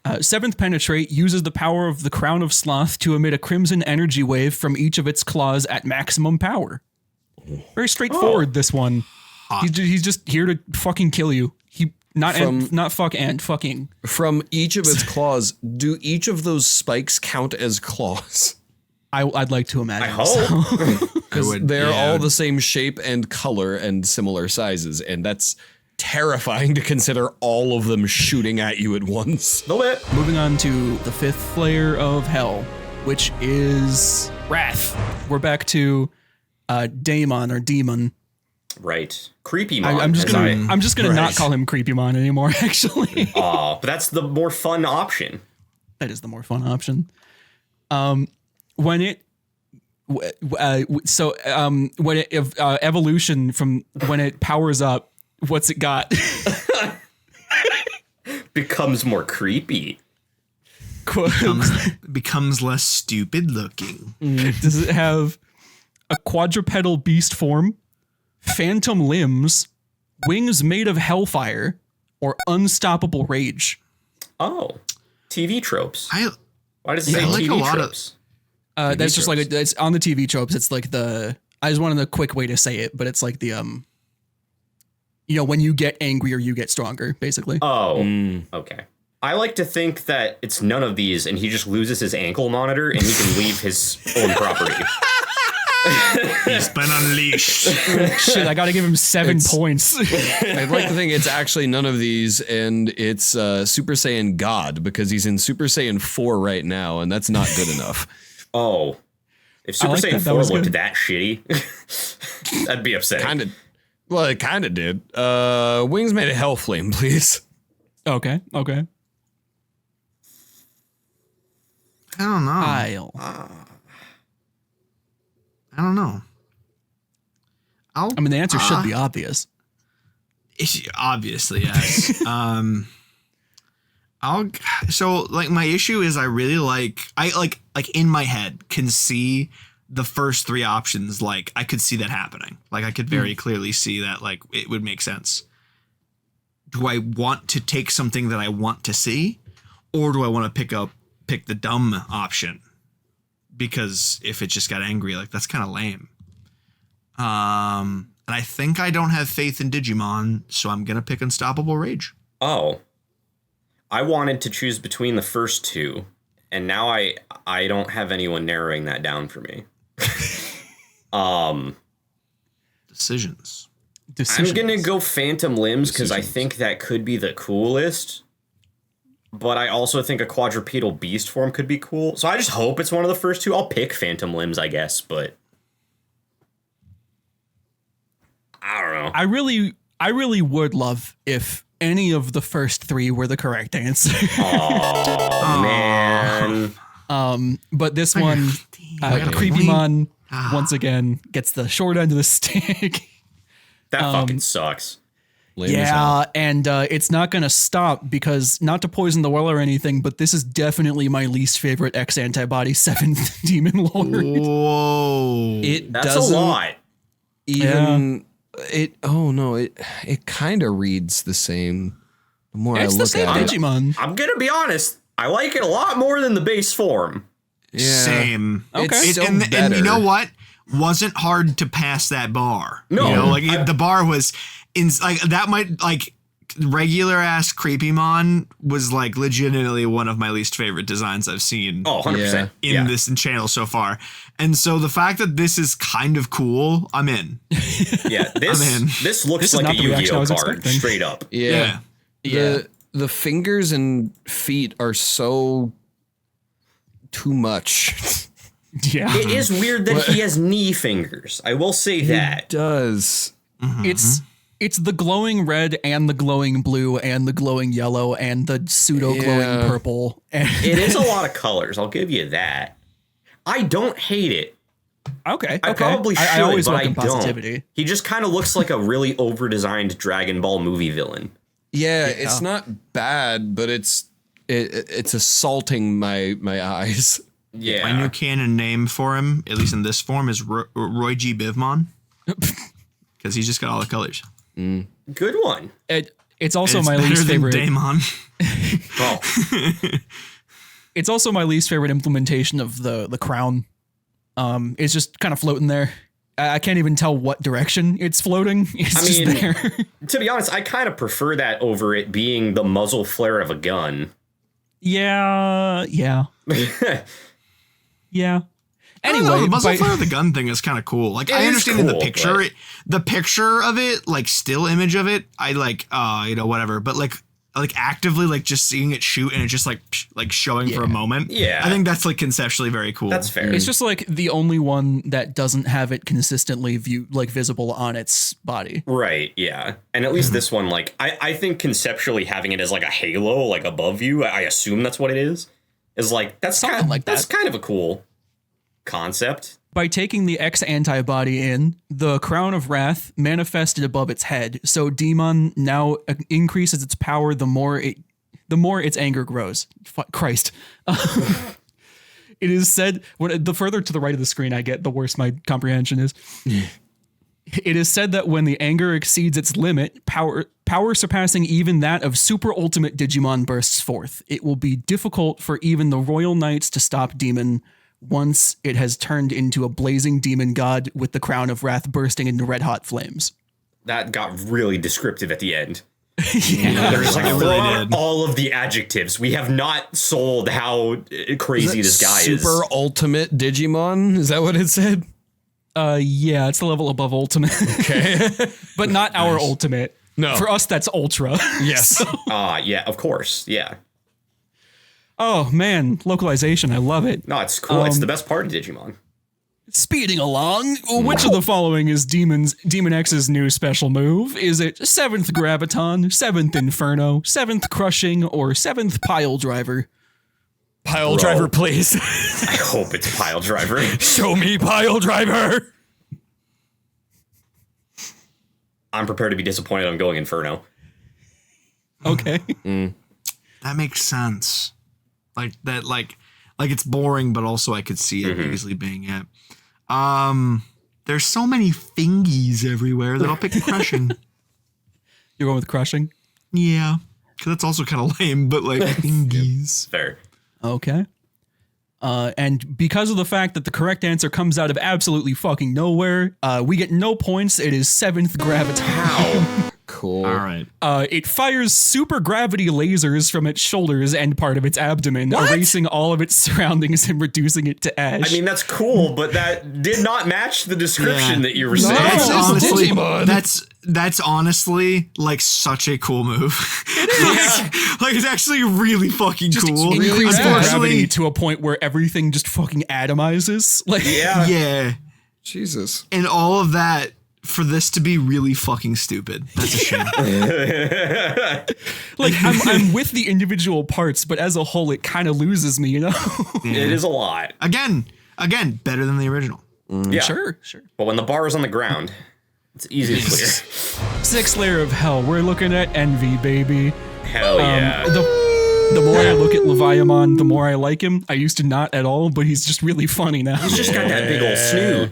7th Penetrate uses the power of the Crown of Sloth to emit a crimson energy wave from each of its claws at maximum power. Very straightforward, this one. He's just here to fucking kill you. Fucking. From each of its claws, do each of those spikes count as claws? I'd like to imagine. I hope. Because they're all the same shape and color and similar sizes, and that's terrifying to consider all of them shooting at you at once. No bit. Moving on to the 5th layer of hell, which is Wrath. We're back to Daemon or Demon. Right. Creepy Mon. I'm just gonna Right. not call him Creepymon anymore. Actually, Aw, but that's the more fun option. that is the more fun option. When it evolution from when it powers up, what's it got? Becomes more creepy. Becomes less stupid looking. Does it have a quadrupedal beast form, phantom limbs, wings made of hellfire, or unstoppable rage? Oh. TV tropes. Why does it Yeah, say I like TV a lot of- tropes? That's just like it's on the TV tropes. It's like I just wanted a quick way to say it, but it's like the when you get angrier, you get stronger, basically. Oh, okay. I like to think that it's none of these and he just loses his ankle monitor and he can leave his own property. He's been unleashed. Shit, I gotta give him 7 points. I'd like to think it's actually none of these, and it's Super Saiyan God, because he's in Super Saiyan 4 right now, and that's not good enough. Oh. If Super like Saiyan that. That 4 was looked good. that shitty, that'd be upsetting. Well, it kind of did. Wings made a hell flame, please. Okay. I don't know. I don't know. I mean, the answer should be obvious. Obviously, yes. My issue is I really like in my head can see the first 3 options. Like, I could see that happening. Like, I could very clearly see that, like, it would make sense. do I want to take something that I want to see, or do I want to pick the dumb option? Because if it just got angry, like that's kind of lame. And I think I don't have faith in Digimon, so I'm gonna pick Unstoppable Rage. Oh, I wanted to choose between the first two, and now I don't have anyone narrowing that down for me. Decisions. I'm gonna go Phantom Limbs because I think that could be the coolest. But I also think a quadrupedal beast form could be cool. So I just hope it's one of the first two. I'll pick Phantom Limbs, I guess, but I don't know. I really would love if any of the first three were the correct answer. Oh, man. But this one, Creepymon, once again, gets the short end of the stick. That fucking sucks. Lame and it's not going to stop because, not to poison the well or anything, but this is definitely my least favorite X-Antibody 7th Demon Lord. Whoa. That's a lot. Even it kind of reads the same. The more I look at it, Digimon. I'm gonna be honest. I like it a lot more than the base form. Same. Okay. And you know what? Wasn't hard to pass that bar. No. You know, like the bar was like that might like regular ass Creepymon was like legitimately one of my least favorite designs I've seen. Oh, 100%. In this channel so far. And so the fact that this is kind of cool, I'm in. Yeah, this looks like a Yu-Gi-Oh card, straight up. Yeah. The fingers and feet are so too much. Yeah. It is weird that he has knee fingers. I will say that. It does. It's the glowing red and the glowing blue and the glowing yellow and the pseudo glowing purple. It is a lot of colors. I'll give you that. I don't hate it. Okay. I probably should, I always but I welcome positivity. don't. He just kind of looks like a really over-designed Dragon Ball movie villain. Yeah, it's not bad, but it's assaulting my eyes. Yeah. My new canon name for him, at least in this form, is Roy G. Bivmon. Because he's just got all the colors. Good one. It's also It's my better least than favorite. Daemon. Oh, It's also my least favorite implementation of the crown. It's just kind of floating there. I can't even tell what direction it's floating. It's just there. To be honest, I kind of prefer that over it being the muzzle flare of a gun. Yeah. Anyway, the muzzle flare of the gun thing is kind of cool. Like I understand in the picture, the picture of it, like still image of it, I like, whatever. But like actively, like just seeing it shoot and it just like showing for a moment. Yeah, I think that's like conceptually very cool. That's fair. It's just like the only one that doesn't have it consistently visible on its body. Right. Yeah, and at least this one, like I think conceptually having it as like a halo, like above you, I assume that's what it is like that's that's kind of a cool concept. By taking the X-Antibody in, the Crown of Wrath manifested above its head, so Demon now increases its power the more its anger grows. Christ. It is said, the further to the right of the screen I get, the worse my comprehension is. It is said that when the anger exceeds its limit, power surpassing even that of super ultimate Digimon bursts forth. It will be difficult for even the Royal Knights to stop Demon once it has turned into a blazing demon god with the crown of wrath bursting into red hot flames. That got really descriptive at the end. Yeah. They're just like, It really did. all of the adjectives. We have not sold how crazy this guy is. Super ultimate Digimon? Is that what it said? Yeah, it's the level above ultimate. Okay. But not our ultimate. No. For us, that's ultra. Yes. Yeah, of course. Yeah. Oh, man. Localization. I love it. No, it's cool. It's the best part of Digimon. Speeding along, which of the following is Demon X's new special move? Is it 7th Graviton, 7th Inferno, 7th Crushing, or 7th Pile Driver? Pile driver, please. I hope it's Pile Driver. Show me pile driver. I'm prepared to be disappointed. I'm going Inferno. Okay. That makes sense. Like that, like it's boring, but also I could see it easily being it. There's so many fingies everywhere that I'll pick Crushing. You're going with Crushing? Yeah. Because that's also kind of lame, but like thingies. Fair. Okay. And because of the fact that the correct answer comes out of absolutely fucking nowhere, we get no points. It is 7th graviton. Cool. All right. It fires super gravity lasers from its shoulders and part of its abdomen, erasing all of its surroundings and reducing it to ash. I mean, that's cool, but that did not match the description that you were saying. That's honestly, Digimon. that's honestly like such a cool move. It is. like it's actually really fucking cool. Increase the gravity Unfortunately, to a point where everything just fucking atomizes. Like, yeah, Jesus. and all of that for this to be really fucking stupid. That's a shame. like I'm with the individual parts, but as a whole, it kind of loses me, you know? It is a lot. Again, better than the original. Yeah. Sure. But when the bar is on the ground, it's easy to clear. 6th layer of hell. We're looking at envy, baby. Hell yeah. The more I look at Leviamon, the more I like him. I used to not at all, but he's just really funny now. He's just got that big old snoot.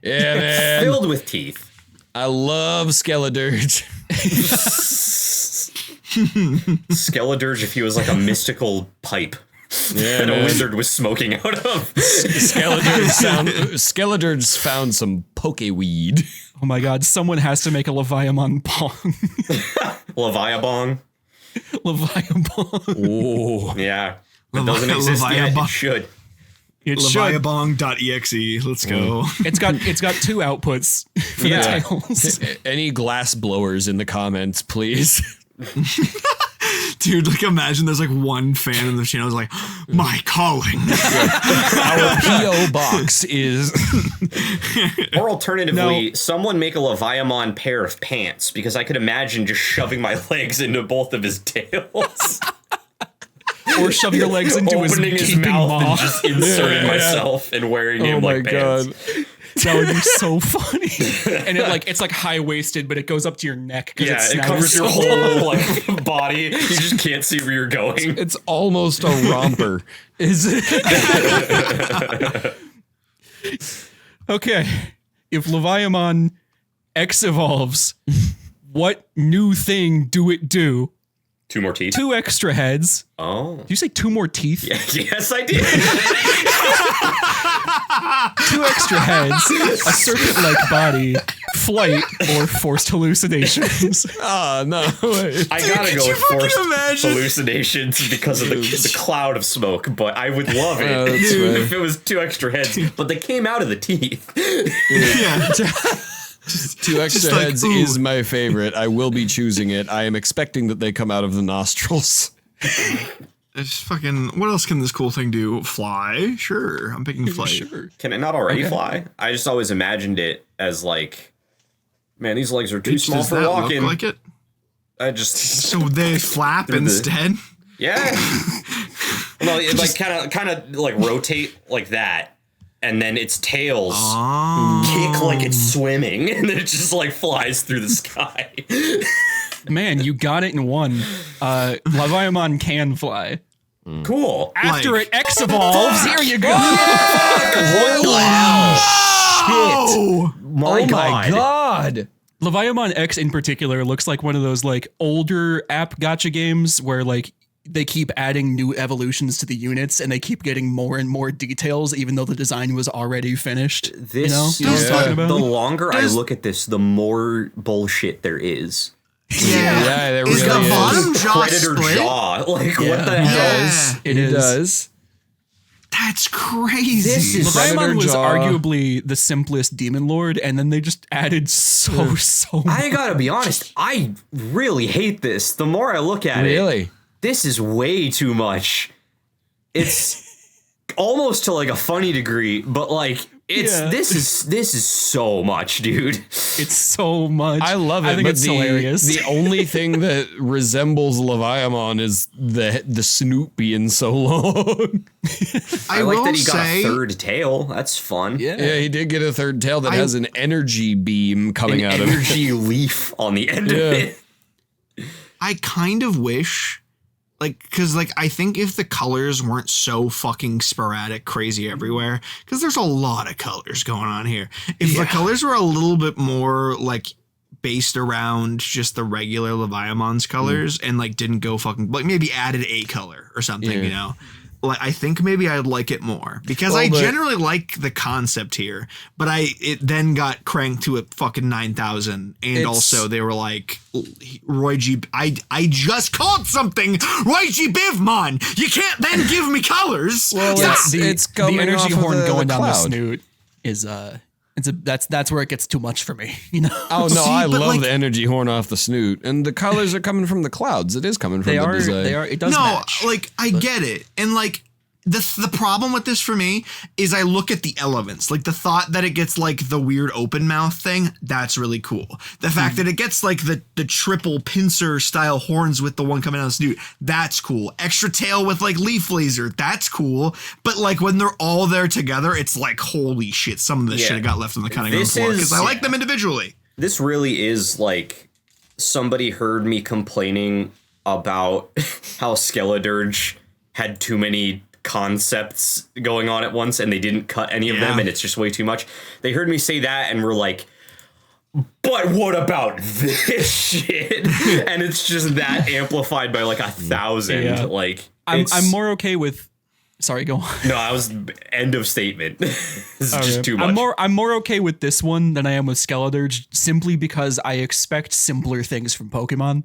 Yeah, man. Filled with teeth. I love Skeledirge. Skeledirge if he was like a mystical pipe Yeah, that a man. wizard was smoking out of. Skeledirge's found some pokeweed. Oh my god, someone has to make a Leviamon pong. Leviabong. Leviamon. Oh. Yeah. It doesn't exist yet. It Leviabong. should. It should. Leviabong.exe. Let's go. It's got 2 outputs for Yeah. the tails. Any glass blowers in the comments, please. Dude, like imagine there's like one fan in the channel who's like, my calling. Our P.O. box is... Or alternatively, someone make a Leviamon pair of pants, because I could imagine just shoving my legs into both of his tails. Or shove your legs into Opening his his gaping mouth maw. and just inserting myself and wearing him like pants. That would be so funny. And it's like high waisted, but it goes up to your neck. Yeah, it covers your whole like body. You just can't see where you're going. It's almost a romper. Is it? Okay. If Leviamon X evolves, what new thing do it do? 2 more teeth. 2 extra heads. Oh. Did you say 2 more teeth? Yes, I did. 2 extra heads, a serpent-like body, flight, or forced hallucinations. Oh, no. I gotta go you with fucking forced imagine? hallucinations because of the cloud of smoke, but I would love it that's if it was 2 extra heads, but they came out of the teeth. Yeah. 2 extra like, heads ooh. is my favorite. I will be choosing it. I am expecting that they come out of the nostrils. It's fucking. What else can this cool thing do? Fly? Sure, I'm picking flight. Sure. Can it not already fly? I just always imagined it as like, man, these legs are too small Does for that walking. look like it? I just, So they flap the- instead. yeah. No, it like kind of like rotate like that. And then its tails kick like it's swimming, and then it just like flies through the sky. Man, you got it in one. Leviamon can fly. Cool. After Like- it X evolves, here you go. Oh, My God. Leviamon X in particular looks like one of those like older app gacha games where like they keep adding new evolutions to the units and they keep getting more and more details even though the design was already finished. This, you know what I'm talking about? the longer I look at this, the more bullshit there is. Yeah, there Is really the is. bottom jaw Predator split? jaw. Like, what the hell? Yeah. It He is. does. That's crazy. This is- Predator Leviamon was jaw. arguably the simplest demon lord, and then they just added so much. I gotta be honest, I really hate this. The more I look at it, Really? this is way too much. It's almost to like a funny degree, but like this is so much, dude. It's so much. I love it, I think but it's hilarious. the only thing that resembles Leviamon is the snoot being so long. I like will that he got say, a third tail. That's fun. yeah. Yeah, he did get a third tail that has an energy beam coming An out of it. energy leaf on the end of Yeah. it. I kind of wish, like, because, like, I think if the colors weren't so fucking sporadic, crazy everywhere, because there's a lot of colors going on here. If the colors were a little bit more, like, based around just the regular Leviamon's colors and like didn't go fucking like maybe added a color or something, you know. Like I think maybe I'd like it more because I generally like the concept here, but it then got cranked to a fucking 9,000, and also they were like Roy G. I just called something Roy G. Bivmon. You can't then give me colors. Well, it's the energy off horn of going down the cloud. snoot is that's where it gets too much for me, you know. Oh no, See, I but, love like- the energy horn off the snoot, and the colors are coming from the clouds. It is coming from the design. They are. It does No, match. like I get it, and like the problem with this for me is I look at the elements, like the thought that it gets like the weird open mouth thing. That's really cool. The fact that it gets like the triple pincer style horns with the one coming out of the snoot. That's cool. Extra tail with like leaf laser. That's cool. But like when they're all there together, it's like holy shit. Some of this should have got left on the cutting room This floor is- because I like them individually. This really is like somebody heard me complaining about how Skeledirge had too many concepts going on at once and they didn't cut any of them and it's just way too much. They heard me say that and were like, but what about this shit? And it's just that amplified by like 1,000. Yeah. Like I'm it's- more okay with. Sorry, go on. No, I was end of statement. It's just too much. I'm more okay with this one than I am with Skeledirge, simply because I expect simpler things from Pokemon.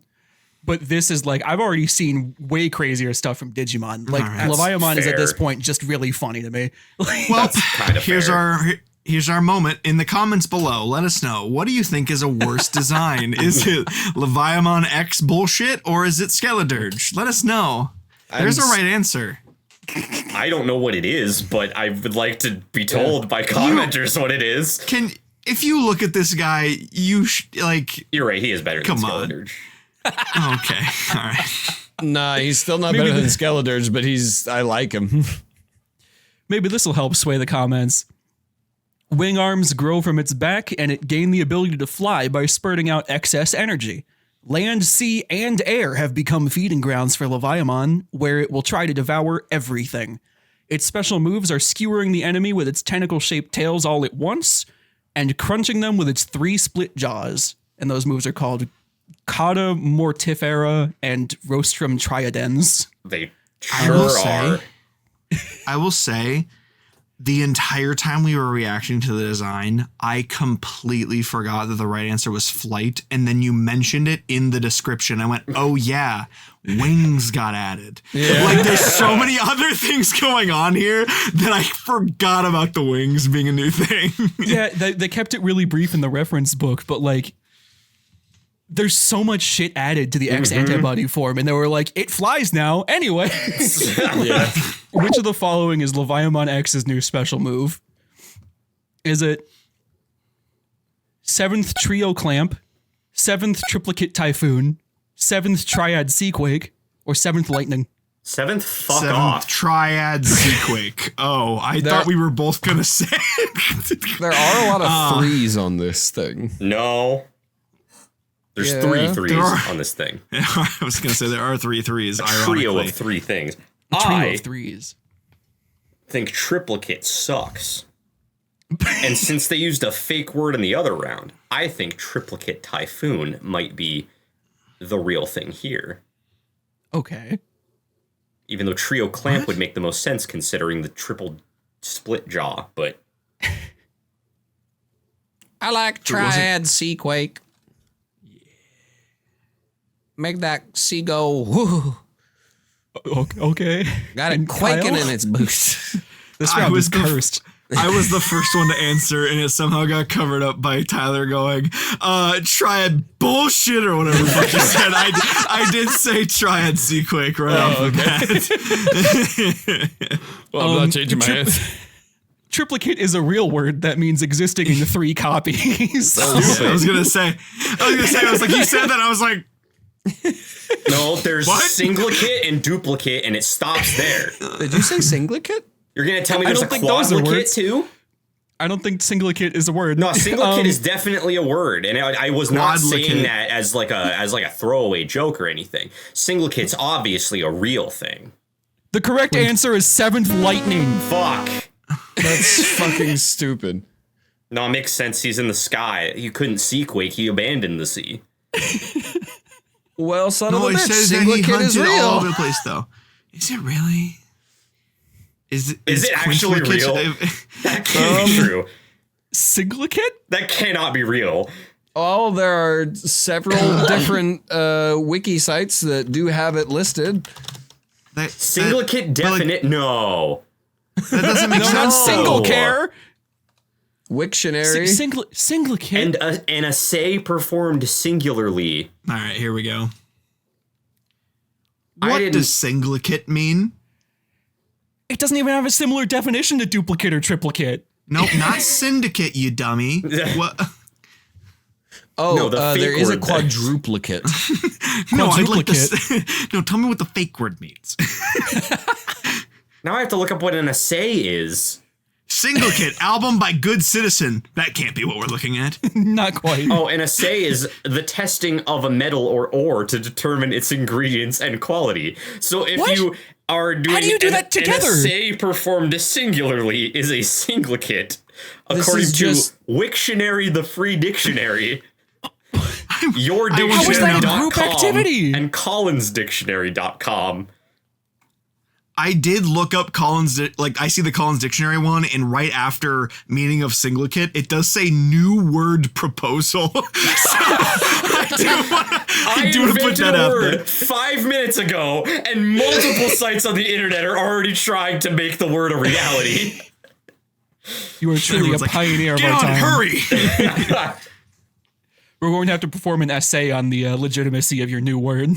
But this is like, I've already seen way crazier stuff from Digimon. Like Leviamon is at this fair. point just really funny to me. Like, Well, kind of here's fair. here's our moment in the comments below. Let us know, what do you think is a worse design? Is it Leviamon X bullshit or is it Skeledirge? Let us know. There's a right answer. I don't know what it is, but I would like to be told by commenters what it is. If you look at this guy, you like. You're right, he is better Come than on. Skeledirge. Okay, all right. Nah, he's still not better than Skeledirge, but I like him. maybe this will help sway the comments. Wing arms grow from its back, and it gained the ability to fly by spurting out excess energy. Land, sea, and air have become feeding grounds for Leviamon, where it will try to devour everything. Its special moves are skewering the enemy with its tentacle-shaped tails all at once, and crunching them with its 3 split jaws. And those moves are called Cauda Mortifera and Rostrum Triadens. They I will sure are. I will say, the entire time we were reacting to the design, I completely forgot that the right answer was flight, and then you mentioned it in the description. I went, oh yeah, wings got added. Yeah. Like there's so many other things going on here that I forgot about the wings being a new thing. Yeah, they kept it really brief in the reference book, but like, there's so much shit added to the X-ANTIBODY form, and they were like, it flies now. Anyway. Yeah. Which of the following is Leviamon X's new special move? Is it 7th Trio Clamp, 7th Triplicate Typhoon, 7th Triad Seaquake, or 7th Lightning? 7th, fuck 7th off. Triad Seaquake. Oh, I thought we were both gonna say it. There are a lot of threes on this thing. No. There's Yeah. 3 threes There are- on this thing. I was gonna say there are 3 threes. A Ironically, trio of 3 things. Trio I of threes. think triplicate sucks. And since they used a fake word in the other round, I think triplicate typhoon might be the real thing here. Okay. Even though trio clamp would make the most sense considering the triple split jaw, but I like Triad Seaquake. Make that sea go whoo. Okay. Got it And quaking Kyle? in its boots. This I round was is the- cursed. I was the first one to answer, and it somehow got covered up by Tyler going, Triad bullshit or whatever the fuck he said. I did say Triad Seaquake right off the bat. Well, I'm not changing my answer. Triplicate is a real word that means existing in 3 copies. I was gonna say, I was like, you said that, I was like, no, there's What? singlicate and duplicate, and it stops there. Did you say singlicate? You're gonna tell me I there's a don't think those are quadlicate words. too? I don't think singlicate is a word. No, singlicate is definitely a word, and I was not Quadlicate. saying that as like a throwaway joke or anything. Singlicate's obviously a real thing. The correct answer is 7th Lightning. Fuck. That's fucking stupid. No, it makes sense. He's in the sky. You couldn't see Quake. He abandoned the sea. Well, son of a it bitch, says that he Singlet is hunted all over real. the place, though. Is it really? Is it actually Quinchlicket- real? That can't be true. Singlicate? That cannot be real. Oh, there are several different wiki sites that do have it listed. Singlicate definite? No. That doesn't make No, sense. not single No. care. Wiktionary. Singlicate. And an assay performed singularly. All right, here we go. I What didn't- does singlicate mean? It doesn't even have a similar definition to duplicate or triplicate. Nope, not syndicate, you dummy. What? Oh, No, the fake there is a word there. quadruplicate. No, I'd like to. Quadruplicate. No, tell me what the fake word means. Now I have to look up what an assay is. Singlicate, album by Good Citizen. That can't be what we're looking at. Not quite. Oh, an assay is the testing of a metal or ore to determine its ingredients and quality. So if What? you are doing do you do that together? An assay performed singularly is a singlicate, according is to just- Wiktionary, the free dictionary. Your How is that a group dictionary.com activity? and collinsdictionary.com. I did look up Collins, like I see the Collins Dictionary one, and right after meaning of singlicate, it does say new word proposal. So I do want to put that out there. 5 minutes ago, and multiple sites on the internet are already trying to make the word a reality. You are truly a Everyone's like, pioneer of Get our on, time. hurry! We're going to have to perform an essay on the legitimacy of your new word.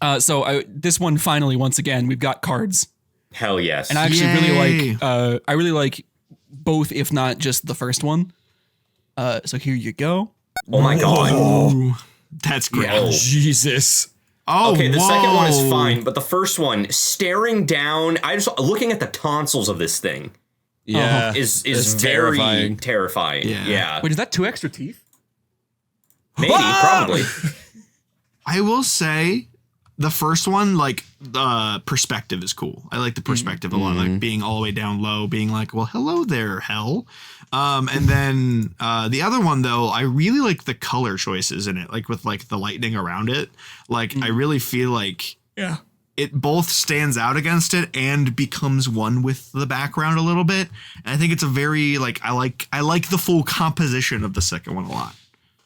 This one finally, once again, we've got cards, Hell yes. and I actually Yay. really like both, if not just the first one. So here you go. Oh my god. Ooh, that's great. Oh. Jesus. Oh, Okay, the second one is whoa. fine, but the first one, staring down, looking at the tonsils of this thing Yeah. is It's very terrifying. terrifying. Yeah. Yeah. Wait, is that 2 extra teeth? Maybe, probably. I will say the first one, like the perspective is cool. I like the perspective a lot, like being all the way down low, being like, well, hello there, hell. And then the other one, though, I really like the color choices in it, like with like the lightning around it. Like I really feel like it both stands out against it and becomes one with the background a little bit. And I think it's a very like I like the full composition of the second one a lot.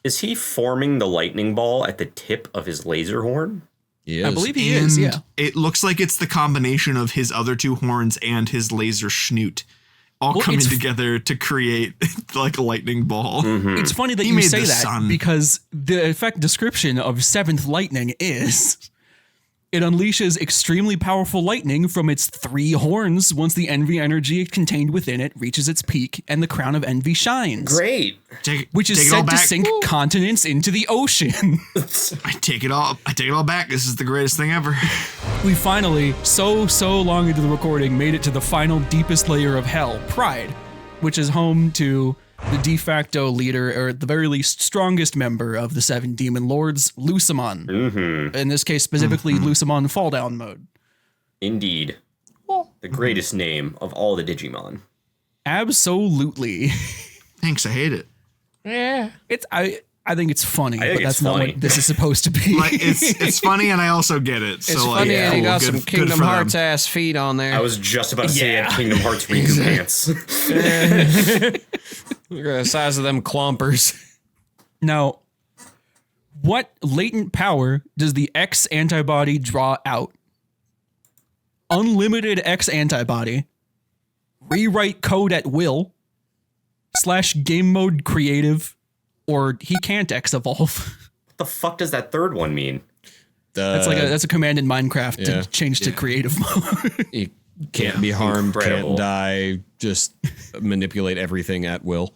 Is he forming the lightning ball at the tip of his laser horn? Yes. I believe he is. And Yeah. it looks like it's the combination of his other two horns and his laser schnoot all Well, coming it's- together to create like a lightning ball. It's funny that He you made say the that sun. because the effect description of Seventh Lightning is it unleashes extremely powerful lightning from its 3 horns once the envy energy contained within it reaches its peak and the crown of envy shines. Great. Which is take it all said to back. sink continents into the ocean. I take it all back. This is the greatest thing ever. We finally, so long into the recording, made it to the final deepest layer of hell, Pride, which is home to the de facto leader, or at the very least strongest member of the 7 demon lords, Lucimon. In this case, specifically Lucimon Fall Down mode. Indeed. The greatest name of all the Digimon. Absolutely. Thanks, I hate it. I think it's funny, think but it's that's not funny. what this is supposed to be. Like it's funny and I also get it. So It's like, funny, and you cool, got good- some good Kingdom for them. Hearts ass feet on there. I was just about to say Yeah. it had Kingdom Hearts Riku pants. Look at the size of them clompers. Now, what latent power does the X antibody draw out? Unlimited X antibody, rewrite code at will, / game mode creative, or he can't X evolve. What the fuck does that third one mean? That's a command in Minecraft yeah. to change to creative mode. You can't be harmed, Incredible. can't die, just manipulate everything at will.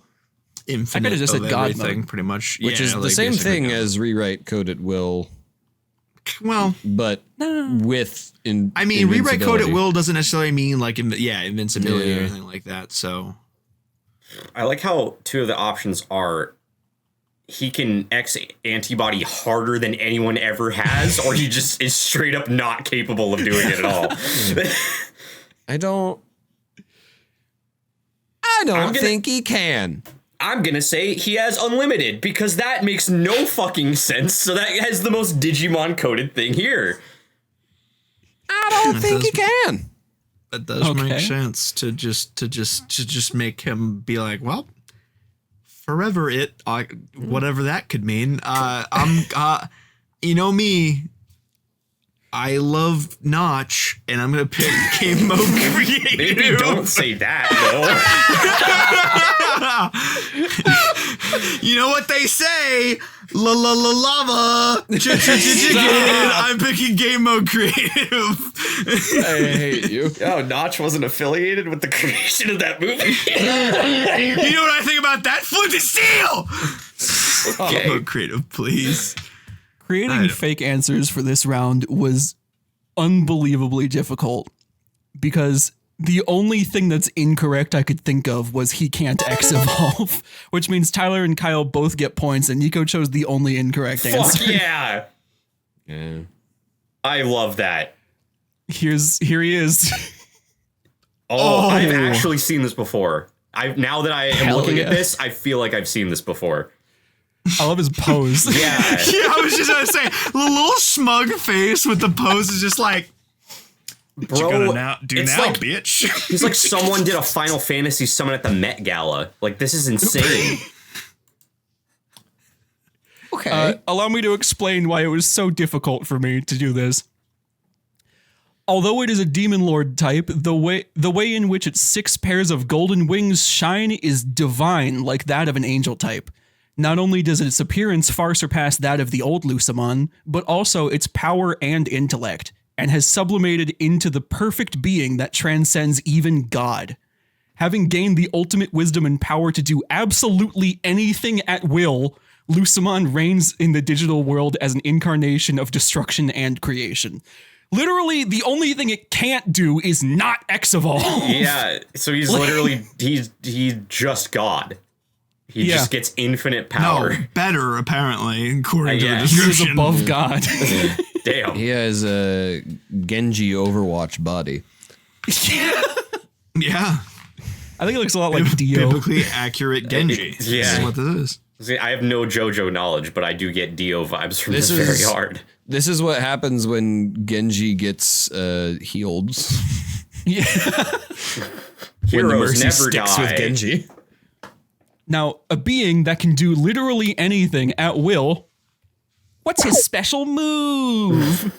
Infinite I could've just of said God everything, mode. pretty much. Which Yeah, is the like same basically thing God. as rewrite code at will, Well, but with I mean, rewrite code at invincibility. will doesn't necessarily mean like invincibility Yeah. or anything like that. So I like how 2 of the options are he can X antibody harder than anyone ever has, or he just is straight up not capable of doing it at all. I don't think he can. I'm gonna say he has unlimited because that makes no fucking sense. So that has the most Digimon coded thing here. I don't think he can. That does make sense to just make him be like, well, forever whatever that could mean. You know me, I love Notch, and I'm gonna pick Game Mode Creative. Maybe don't say that, though. You know what they say? Lava. I'm picking Game Mode Creative. I hate you. Oh, Notch wasn't affiliated with the creation of that movie. You know what I think about that? Flip the steel. Okay. Game Mode Creative, please. Creating fake answers for this round was unbelievably difficult because the only thing that's incorrect I could think of was he can't X evolve, which means Tyler and Kyle both get points and Nico chose the only incorrect answer. Fuck yeah. Yeah. I love that. Here he is. I've actually seen this before. Now that I am looking at this, I feel like I've seen this before. I love his pose. Yeah. Yeah, I was just gonna say, the little smug face with the pose is just like, bro, you gonna do now, like, bitch. He's like someone did a Final Fantasy summon at the Met Gala. Like, this is insane. Okay. Allow me to explain why it was so difficult for me to do this. Although it is a Demon Lord type, the way in which its 6 pairs of golden wings shine is divine, like that of an angel type. Not only does its appearance far surpass that of the old Lucimon, but also its power and intellect, and has sublimated into the perfect being that transcends even God. Having gained the ultimate wisdom and power to do absolutely anything at will, Lucimon reigns in the digital world as an incarnation of destruction and creation. Literally, the only thing it can't do is not X-evolve. Yeah, so he's literally, he's just God. He just gets infinite power. No, better, apparently, according to the He description. is above God. Damn. He has a Genji Overwatch body. Yeah. I think it looks a lot like Dio. Biblically accurate Genji. Yeah. This is what this is. See, I have no JoJo knowledge, but I do get Dio vibes from this very hard. This is what happens when Genji gets healed. Yeah. When the Heroes mercy never sticks die. with Genji. Now, a being that can do literally anything at will, what's his special move?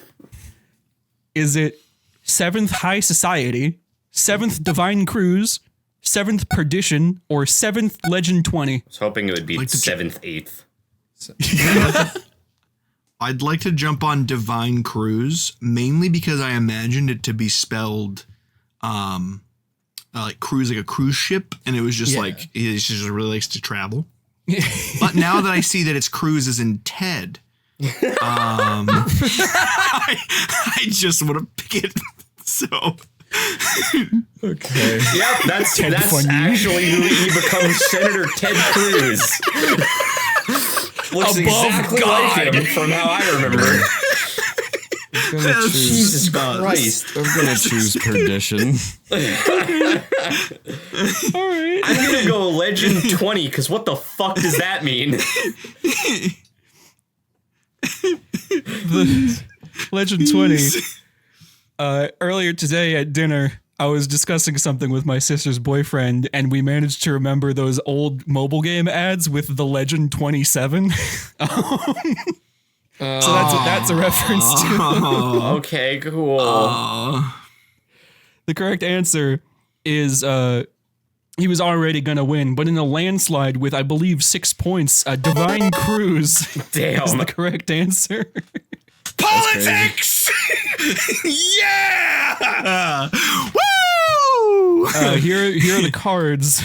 Is it 7th High Society, 7th Divine Cruise, 7th Perdition, or 7th Legend 20? I was hoping it would be 7th, 8th. I'd like to jump on Divine Cruise, mainly because I imagined it to be spelled like cruise, like a cruise ship, and it was just like he just really likes to travel. But now that I see that it's cruise as in Ted, I just want to pick it. So Okay. Yep, that's actually who he becomes, Senator Ted Cruz. Looks exactly like him from how I remember. Jesus Christ. I'm gonna choose Perdition. All right. I'm gonna go Legend 20, because what the fuck does that mean? The Legend 20. Earlier today at dinner, I was discussing something with my sister's boyfriend, and we managed to remember those old mobile game ads with the Legend 27. So that's a reference to. Okay, cool. The correct answer is he was already gonna win, but in a landslide with, I believe, 6 points, Divine Cruise Damn. is the correct answer. politics. Yeah. Woo. Here are the cards.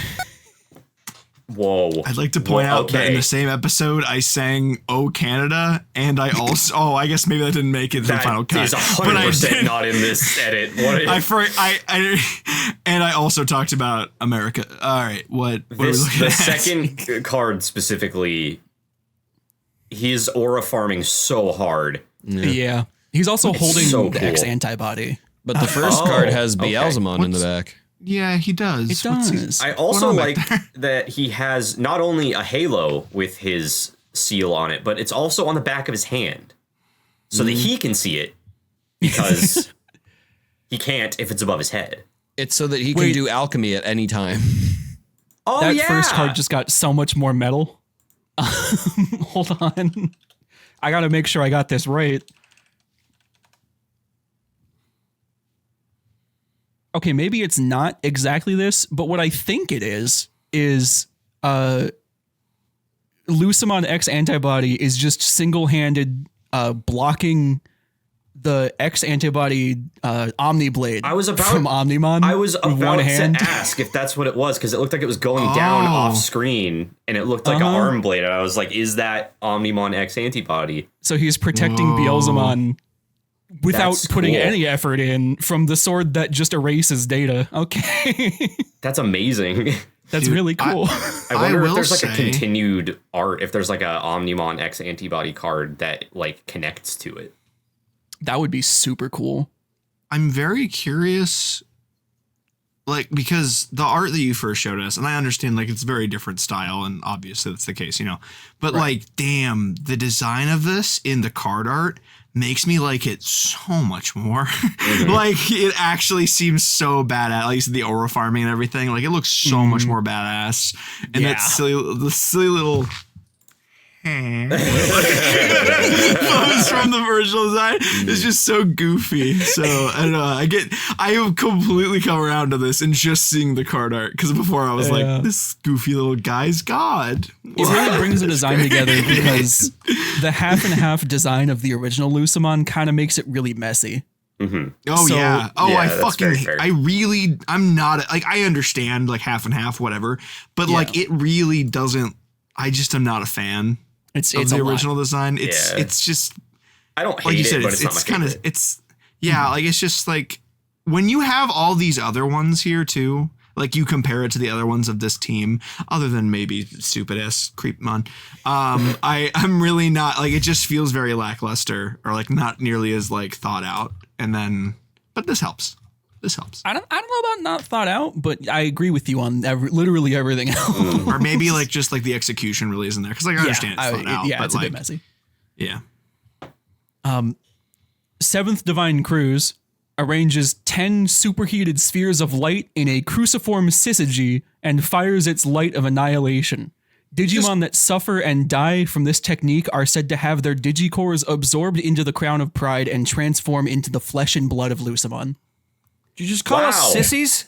Whoa. I'd like to point out that in the same episode I sang "Oh Canada," and I also I guess maybe that didn't make it to the final cut. That is 100% not in this edit. What and I also talked about America. All right, what are we looking the at? second card specifically, he's aura farming so hard. Yeah. He's also holding so the cool. X-ANTIBODY. But the first card has Beelzemon in the back. Yeah, he does. It does. I also Going on like back there? that he has not only a halo with his seal on it, but it's also on the back of his hand so that he can see it because he can't if it's above his head. It's so that he can do alchemy at any time. Oh, That yeah. first card just got so much more metal. Hold on. I got to make sure I got this right. Okay, maybe it's not exactly this, but what I think it is Lucimon X antibody is just single-handed blocking the X antibody Omni Blade from Omnimon. I was with one about hand. to ask if that's what it was because it looked like it was going down off screen and it looked like an arm blade. And I was like, is that Omnimon X antibody? So he's protecting Beelzemon without That's putting cool. any effort in from the sword that just erases data. Okay. That's amazing. That's Dude, really cool. I wonder if will there's like a say- continued art, if there's like a Omnimon X antibody card that like connects to it. That would be super cool. I'm very curious, like, because the art that you first showed us, and I understand, like, it's very different style, and obviously that's the case, you know, but like, damn, the design of this in the card art makes me like it so much more. Like, it actually seems so badass. At least the aura farming and everything, like, it looks so much more badass. And Yeah. that the silly little pose from the original design is just so goofy. So I don't know. I have completely come around to this and just seeing the card art because before I was like, this goofy little guy's god. It really brings the design together because the half and half design of the original Lucimon kind of makes it really messy. Oh So- yeah. Oh, Yeah, I that's fucking, very fair. I'm not like, I understand like half and half, whatever, but like it really doesn't. I just am not a fan It's of a the lot. original design. Yeah. It's just. I don't hate Like you it, said, but it's not my kind of favorite. like it's just like when you have all these other ones here too, like you compare it to the other ones of this team, other than maybe stupid ass Creepmon. I'm really not like, it just feels very lackluster or like not nearly as like thought out. And then, but this helps. This helps. I don't know about not thought out, but I agree with you on literally everything else. Or maybe like just like the execution really isn't there because like I understand it's thought out. Yeah, but it's a like, bit messy. Yeah. Seventh Divine Cruise arranges 10 superheated spheres of light in a cruciform syzygy and fires its light of annihilation. Digimon that suffer and die from this technique are said to have their digicores absorbed into the crown of pride and transform into the flesh and blood of Lucimon. Did you just call us Wow. sissies?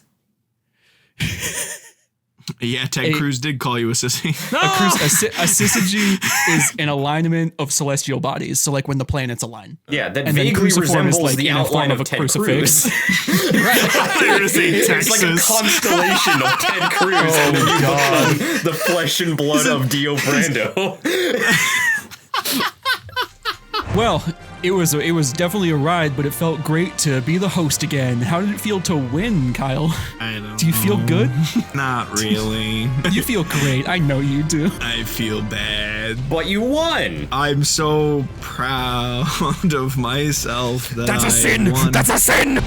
Yeah. Ted Cruz did call you a sissy. A syzygy is an alignment of celestial bodies, so like when the planets align. Yeah, that And then vaguely cruciform is resembles like the in a outline form of of a Ted crucifix. Cruz. It's It's like a constellation of Ted Cruz, and then you become the flesh and blood of Dio Brando. Well, it was definitely a ride, but it felt great to be the host again. How did it feel to win, Kyle? I don't Do you feel good? Not really. You feel great. I know you do. I feel bad. But you won. I'm so proud of myself that I won. That's a sin!